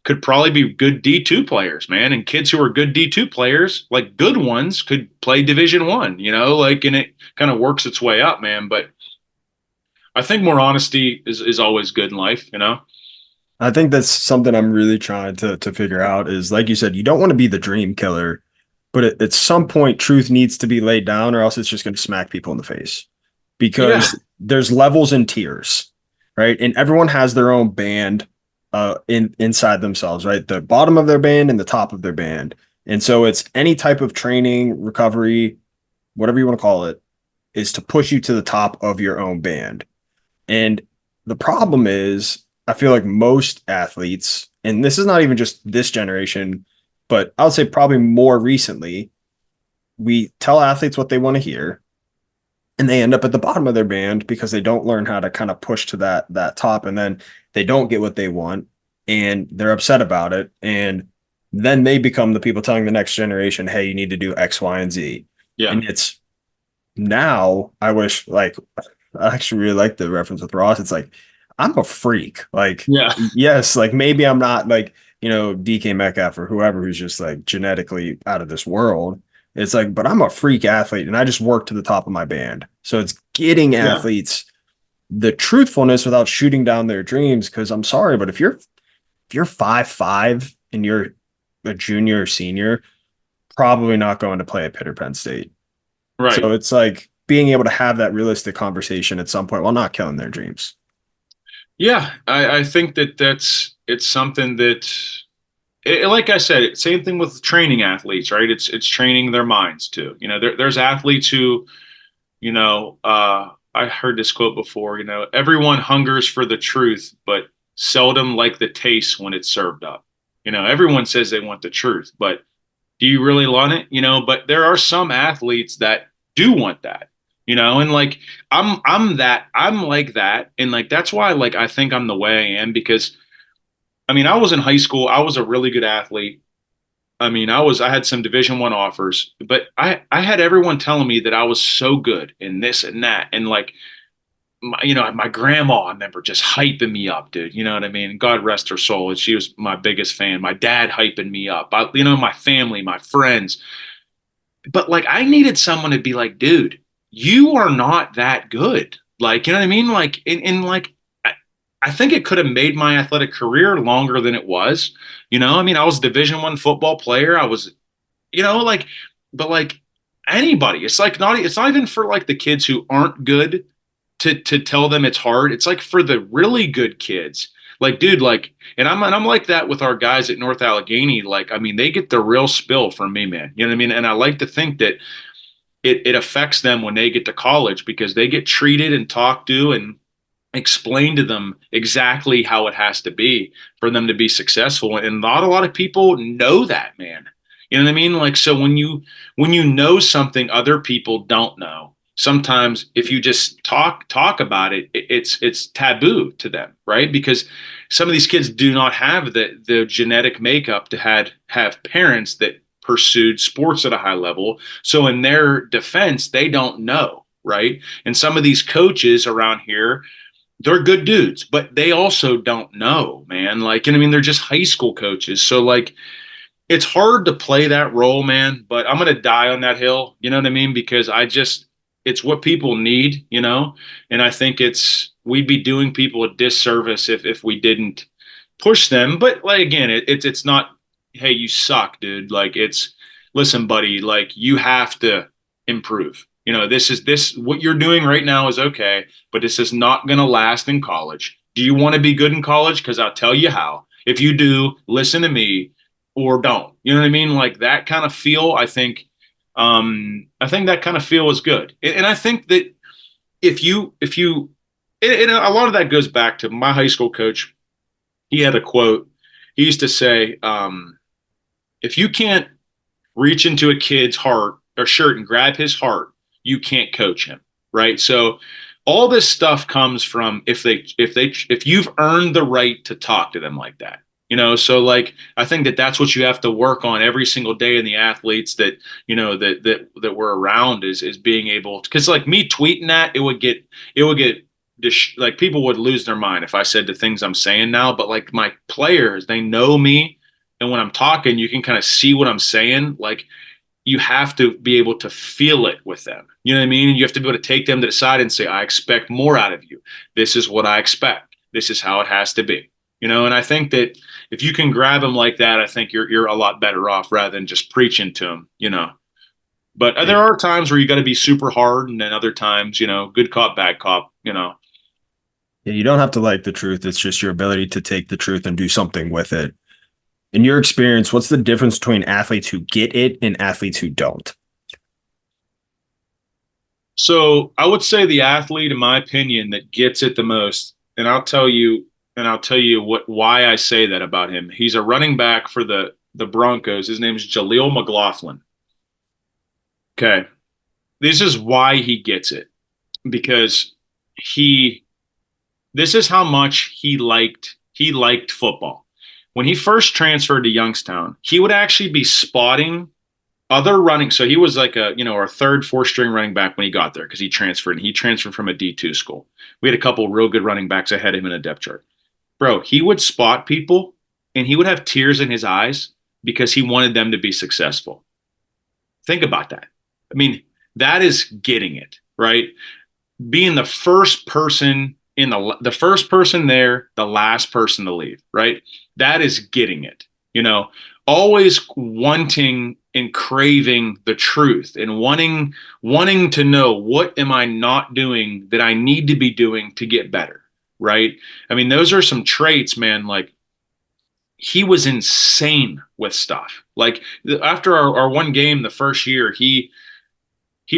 could probably be good D2 players, man. And kids who are good D2 players, like good ones, could play Division 1, like, and it kind of works its way up, man. But I think more honesty is always good in life. I think that's something I'm really trying to figure out is, like you said, you don't want to be the dream killer, but at some point, truth needs to be laid down, or else it's just going to smack people in the face Yeah, because there's levels and tiers, right? And everyone has their own band inside themselves, right? The bottom of their band and the top of their band. And so it's any type of training, recovery, whatever you want to call it, is to push you to the top of your own band. And the problem is, I feel like most athletes, and this is not even just this generation, but I would say probably more recently, we tell athletes what they want to hear, and they end up at the bottom of their band because they don't learn how to kind of push to that top, and then they don't get what they want, and they're upset about it, and then they become the people telling the next generation, "Hey, you need to do X, Y, and Z." yeah, And it's now I wish like I actually really like the reference with Ross. It's like I'm a freak. Like, yeah, yes, like maybe I'm not like, DK Metcalf or whoever who's just like genetically out of this world. It's like, but I'm a freak athlete and I just work to the top of my band. So it's getting yeah, athletes the truthfulness without shooting down their dreams. Cause I'm sorry, but if you're 5'5" and you're a junior or senior, probably not going to play at Pitt or Penn State. right. So it's like being able to have that realistic conversation at some point while not killing their dreams. Yeah, I think it's something that, like I said, same thing with training athletes, right? It's training their minds too. There's athletes who, I heard this quote before. Everyone hungers for the truth, but seldom like the taste when it's served up. Everyone says they want the truth, but do you really want it? But there are some athletes that do want that. And like I'm like that, and like that's why like I think I'm the way I am because I mean I was in high school, I was a really good athlete. I mean I had some Division 1 offers, but I had everyone telling me that I was so good in this and that, and like my grandma, I remember just hyping me up, dude. You know what I mean? God rest her soul. She was my biggest fan. My dad hyping me up. My family, my friends. But like, I needed someone to be like, dude, you are not that good. Like, you know what I mean? Like, like, I think it could have made my athletic career longer than it was. I mean, I was a Division 1 football player. I was, like, but like anybody, it's not even for like the kids who aren't good to tell them it's hard. It's like for the really good kids. Like, dude, like, and I'm like that with our guys at North Allegheny. Like, I mean, they get the real spill from me, man. You know what I mean? And I like to think that it affects them when they get to college because they get treated and talked to and explain to them exactly how it has to be for them to be successful. And not a lot of people know that, man. You know what I mean? Like, so when you know something other people don't know, sometimes if you just talk about it, it's taboo to them, right? Because some of these kids do not have the genetic makeup to have parents that pursued sports at a high level. So in their defense, they don't know, right? And some of these coaches around here, they're good dudes, but they also don't know, man. Like, and I mean, they're just high school coaches. So like, it's hard to play that role, man, but I'm going to die on that hill. You know what I mean? Because it's what people need, you know, and I think we'd be doing people a disservice if we didn't push them. But like again, it's not, hey, you suck, dude. Like it's, listen, buddy, like you have to improve. You know, this what you're doing right now is okay, but this is not going to last in college. Do you want to be good in college? Because I'll tell you how. If you do, listen to me or don't. You know what I mean? Like that kind of feel, I think that kind of feel is good. And I think that if you and a lot of that goes back to my high school coach. He had a quote. He used to say, if you can't reach into a kid's heart or shirt and grab his heart, you can't coach him, right? So all this stuff comes from if you've earned the right to talk to them like that. You know, so like I think that that's what you have to work on every single day in the athletes that you know that we're around is being able to, because like me tweeting that it would get like people would lose their mind if I said the things I'm saying now. But like my players, they know me, and when I'm talking, you can kind of see what I'm saying. Like you have to be able to feel it with them. You know what I mean? And you have to be able to take them to the side and say, I expect more out of you. This is what I expect. This is how it has to be. You know, and I think that if you can grab them like that, I think you're a lot better off rather than just preaching to them, you know. But there are times where you got to be super hard, and then other times, you know, good cop, bad cop, you know. Yeah, you don't have to like the truth. It's just your ability to take the truth and do something with it. In your experience, what's the difference between athletes who get it and athletes who don't? So I would say the athlete, in my opinion, that gets it the most, and I'll tell you what why I say that about him. He's a running back for the Broncos. His name is Jaleel McLaughlin. Okay. This is why he gets it. Because he this is how much he liked football. When he first transferred to Youngstown, he would actually be spotting other running. So he was like our third, fourth string running back when he got there because he transferred from a D2 school. We had a couple real good running backs ahead of him in a depth chart. Bro, he would spot people and he would have tears in his eyes because he wanted them to be successful. Think about that. I mean, that is getting it, right? Being the first person in the first person there, the last person to leave, right? That is getting it. You know, always wanting and craving the truth and wanting to know what am I not doing that I need to be doing to get better, right? I mean, those are some traits, man. Like he was insane with stuff. Like after our one game the first year, he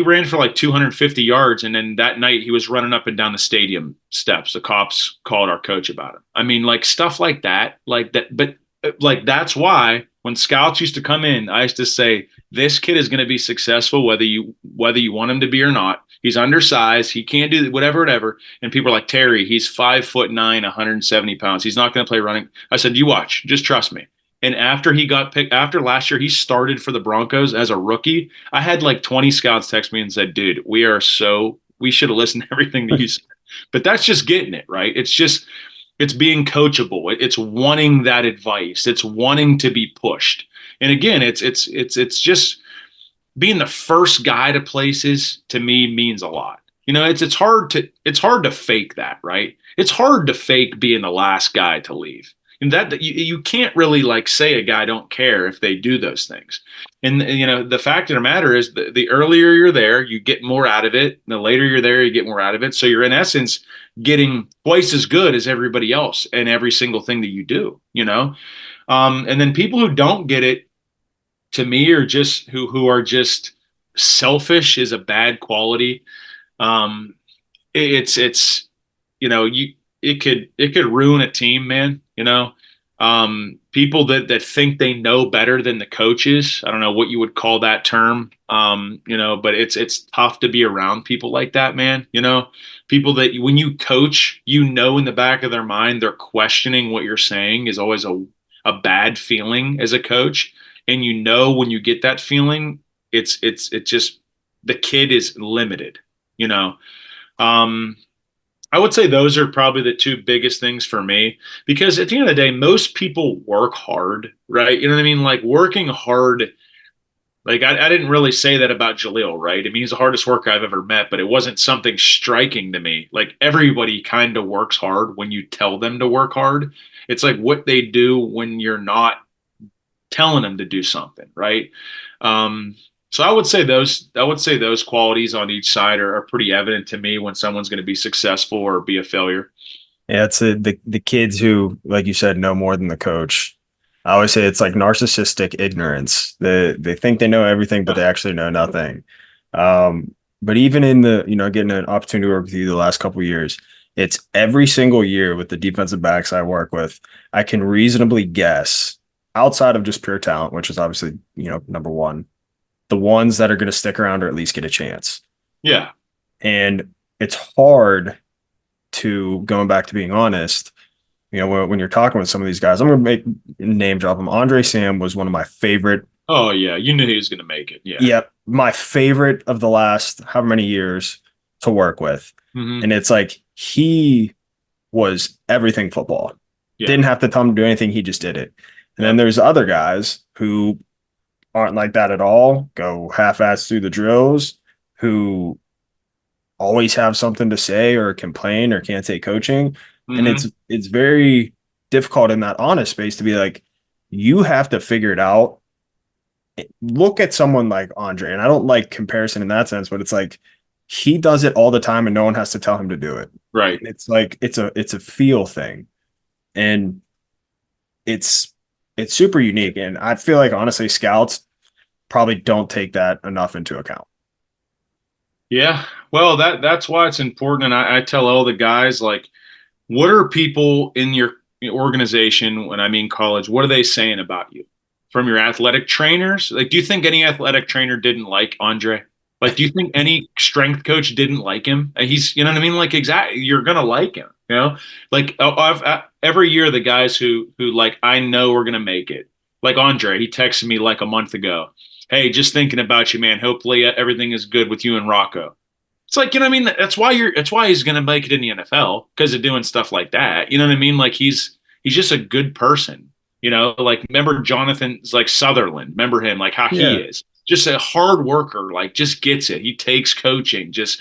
ran for like 250 yards, and then that night he was running up and down the stadium steps. The cops called our coach about him. I mean, like stuff like that, like that. But like that's why when scouts used to come in, I used to say this kid is going to be successful whether you want him to be or not. He's undersized. He can't do whatever, whatever. And people are like, Terry, he's 5'9", 170 pounds. He's not going to play running. I said, you watch, just trust me. And after he got picked, after last year, he started for the Broncos as a rookie. I had like 20 scouts text me and said, dude, we should have listened to everything that you said. But that's just getting it, right? It's being coachable. It's wanting that advice. It's wanting to be pushed. And again, it's just being the first guy to places to me means a lot. You know, it's hard to fake that, right? It's hard to fake being the last guy to leave. And that you can't really like say a guy don't care if they do those things. And you know, the fact of the matter is the earlier you're there, you get more out of it. The later you're there, you get more out of it. So you're in essence getting twice as good as everybody else in every single thing that you do, you know? And then people who don't get it, to me, are just who are just selfish is a bad quality. Um, it's you know, it could ruin a team, man. You know, people that think they know better than the coaches. I don't know what you would call that term. You know, but it's tough to be around people like that, man. You know, people that when you coach, you know, in the back of their mind, they're questioning what you're saying is always a bad feeling as a coach. And you know, when you get that feeling, it's just the kid is limited, you know. Um, I would say those are probably the two biggest things for me because at the end of the day, most people work hard, right? You know what I mean? Like working hard Like I didn't really say that about Jaleel, right? I mean, he's the hardest worker I've ever met, but it wasn't something striking to me. Like everybody kind of works hard when you tell them to work hard. It's like what they do when you're not telling them to do something, right? Um, so I would say those qualities on each side are pretty evident to me when someone's going to be successful or be a failure. Yeah, it's the kids who, like you said, know more than the coach. I always say it's like narcissistic ignorance. They think they know everything, but Yeah. they actually know nothing. But even in getting an opportunity to work with you the last couple of years, it's every single year with the defensive backs I work with, I can reasonably guess outside of just pure talent, which is obviously, number one, the ones that are going to stick around or at least get a chance. Yeah. And it's hard to, going back to being honest, when you're talking with some of these guys, I'm going to make name drop them. Andre Sam was one of my favorite. Oh yeah, you knew he was going to make it. Yeah. Yep. My favorite of the last however many years to work with. Hmm. And it's like he was everything football. Yeah. Didn't have to tell him to do anything. He just did it. And then Yep. there's other guys who aren't like that at all, go half-ass through the drills, who always have something to say or complain or can't take coaching. And Hmm. it's very difficult in that honest space to be like, you have to figure it out. Look at someone like Andre, and I don't like comparison in that sense, but it's like he does it all the time and no one has to tell him to do it. Right. It's like it's a feel thing. And it's it's super unique. And I feel like honestly, scouts probably don't take that enough into account. Yeah. Well, that's why it's important. And I tell all the guys, like, what are people in your organization, when I mean college, what are they saying about you? From your athletic trainers? Like, do you think any athletic trainer didn't like Andre? Like, do you think any strength coach didn't like him? He's, you know what I mean? Like, exactly, you're gonna like him, you know? Like, every year the guys who like I know we're gonna make it. Like Andre, he texted me like a month ago. Hey, just thinking about you, man. Hopefully everything is good with you and Rocco. It's like, you know what I mean? That's why he's gonna make it in the NFL because of doing stuff like that. You know what I mean? Like he's just a good person. You know, like remember Jonathan's like Sutherland. Remember him, like how he Yeah. is. Just a hard worker, like just gets it. He takes coaching, just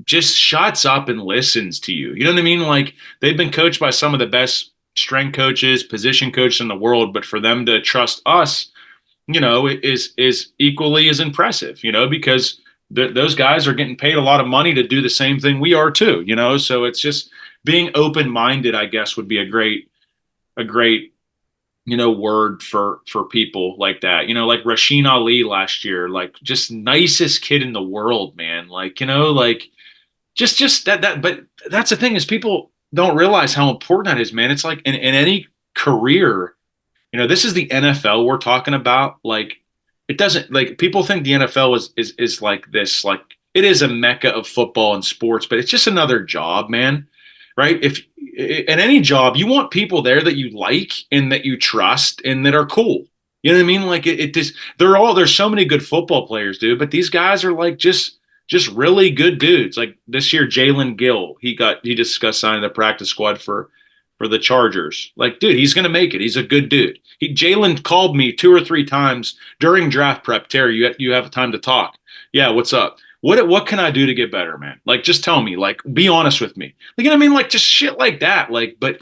shuts up and listens to you. You know what I mean? Like they've been coached by some of the best strength coaches, position coaches in the world, but for them to trust us, is equally as impressive, because those guys are getting paid a lot of money to do the same thing we are too, so it's just being open-minded, I guess, would be a great word for people like that, like Rasheen Ali last year, like just nicest kid in the world, man, like like just that but that's the thing is people don't realize how important that is, man. It's like in any career, this is the NFL we're talking about. Like, it doesn't like people think the NFL is like this, like it is a mecca of football and sports, but it's just another job, man. Right? If in any job, you want people there that you like and that you trust and that are cool. You know what I mean? Like it just there's so many good football players, dude, but these guys are like just really good dudes. Like this year, Jalen Gill, he just got signed to the practice squad for the Chargers. Like, dude, he's gonna make it. He's a good dude. Jalen called me 2 or 3 times during draft prep. Terry, you have time to talk? Yeah, what's up? What can I do to get better, man? Like, just tell me. Like, be honest with me. Like, you know what I mean? Like, just shit like that. Like, but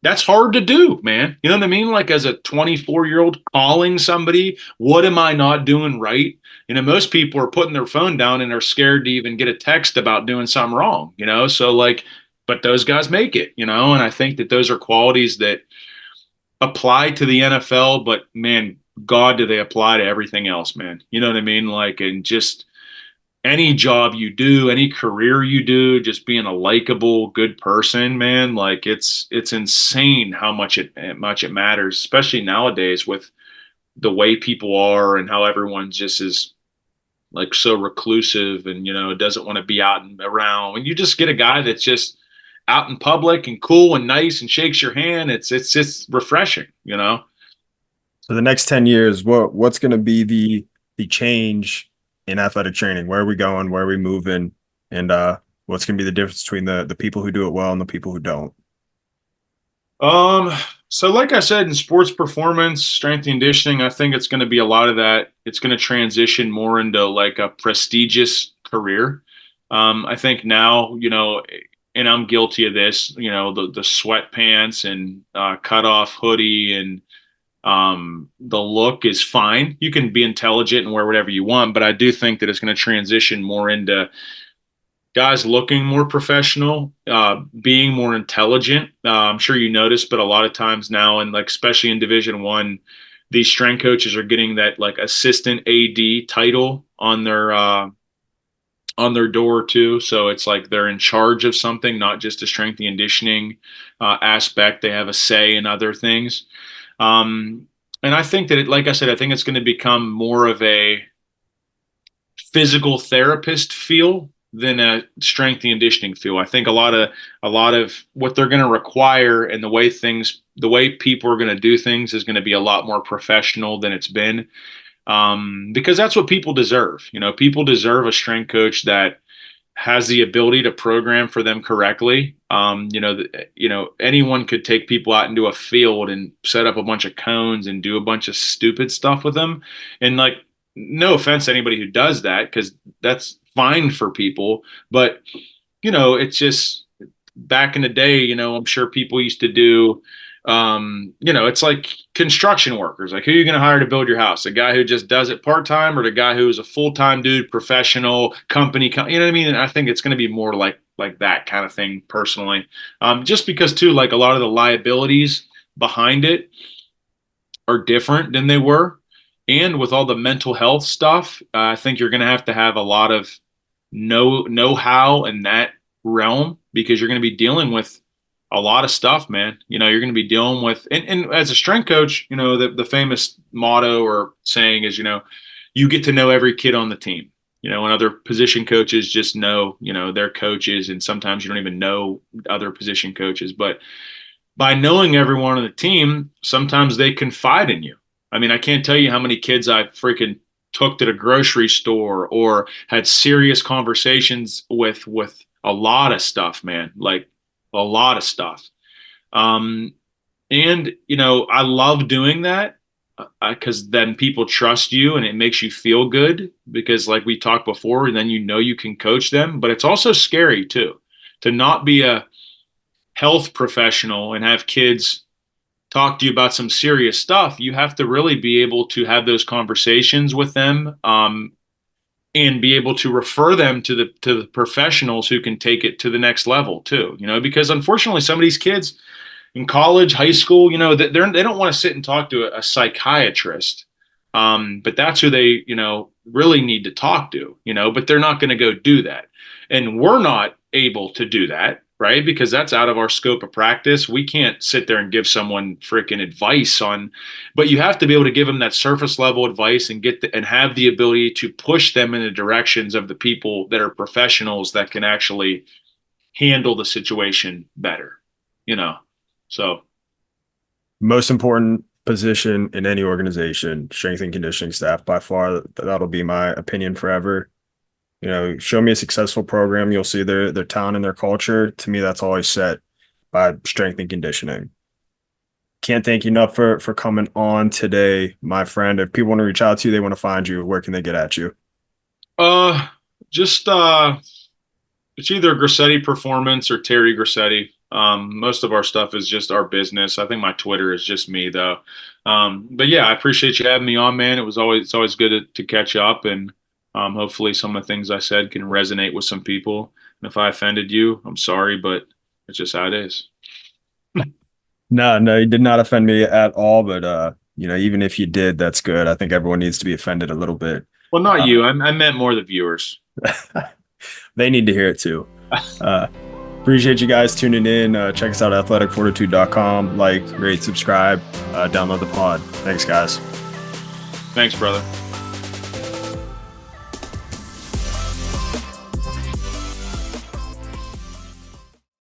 that's hard to do, man. You know what I mean? Like, as a 24-year-old calling somebody, what am I not doing right? Most people are putting their phone down and are scared to even get a text about doing something wrong. So like, but those guys make it. And I think that those are qualities that apply to the NFL, but man, God, do they apply to everything else, man? You know what I mean? Like, and just any job you do, any career you do, just being a likable, good person, man. Like, it's insane how much it matters, especially nowadays with the way people are and how everyone just is like so reclusive and doesn't want to be out and around. When you just get a guy that's just out in public and cool and nice and shakes your hand, it's just refreshing. So the next 10 years, what's going to be the change in athletic training? Where are we going? Where are we moving? And what's going to be the difference between the people who do it well and the people who don't? Um, so like I said, in sports performance, strength and conditioning, I think it's going to be a lot of that. It's going to transition more into like a prestigious career. I think now, and I'm guilty of this, the sweatpants and cut off hoodie and the look is fine. You can be intelligent and wear whatever you want, but I do think that it's going to transition more into guys looking more professional, being more intelligent. I'm sure you noticed, but a lot of times now, and like especially in Division 1, these strength coaches are getting that like assistant AD title on their door too. So it's like they're in charge of something, not just a strength and conditioning aspect. They have a say in other things. And I think that, like I said, I think it's going to become more of a physical therapist feel than a strength and conditioning feel. I think a lot of what they're going to require and the way people are going to do things is going to be a lot more professional than it's been. Because that's what people deserve. People deserve a strength coach that has the ability to program for them correctly. Anyone could take people out into a field and set up a bunch of cones and do a bunch of stupid stuff with them. And like, no offense to anybody who does that, because that's fine for people. But it's just back in the day, I'm sure people used to do, it's like construction workers. Like, who are you going to hire to build your house? A guy who just does it part time, or the guy who is a full time dude, professional company? You know what I mean? And I think it's going to be more like that kind of thing, personally. Just because too, like a lot of the liabilities behind it are different than they were, and with all the mental health stuff, I think you're going to have a lot of know-how in that realm, because you're going to be dealing with a lot of stuff, man. You're going to be dealing with, and as a strength coach, the famous motto or saying is, you get to know every kid on the team. And other position coaches just know, their coaches, and sometimes you don't even know other position coaches. But by knowing everyone on the team, sometimes they confide in you. I mean, I can't tell you how many kids I freaking took to the grocery store or had serious conversations with a lot of stuff, man. Like a lot of stuff. Um, and I love doing that because then people trust you and it makes you feel good, because like we talked before, and then you can coach them. But it's also scary too, to not be a health professional and have kids talk to you about some serious stuff. You have to really be able to have those conversations with them, and be able to refer them to the professionals who can take it to the next level too. Because unfortunately, some of these kids in college, high school, they don't want to sit and talk to a psychiatrist. But that's who they, really need to talk to, but they're not going to go do that. And we're not able to do that, right? Because that's out of our scope of practice. We can't sit there and give someone freaking advice on, but you have to be able to give them that surface level advice and and have the ability to push them in the directions of the people that are professionals that can actually handle the situation better, you know? So Most important position in any organization, strength and conditioning staff by far. That'll be my opinion forever. Show me a successful program, you'll see their talent and their culture. To me, that's always set by strength and conditioning. Can't thank you enough for coming on today, my friend. If people want to reach out to you, they want to find you, where can they get at you? uh just it's either Grossetti Performance or Terry Grossetti. Most of our stuff is just our business. I think my Twitter is just me though. But yeah, I appreciate you having me on, man. It's always good to catch up, and hopefully some of the things I said can resonate with some people. And if I offended you, I'm sorry, but it's just how it is. No, no, you did not offend me at all. But even if you did, that's good. I think everyone needs to be offended a little bit. Well, not Uh, you. I meant more the viewers. they need to hear it too. Uh, Appreciate you guys tuning in. Check us out at athleticfortitude.com. Like, rate, subscribe, download the pod. Thanks, guys. Thanks, brother.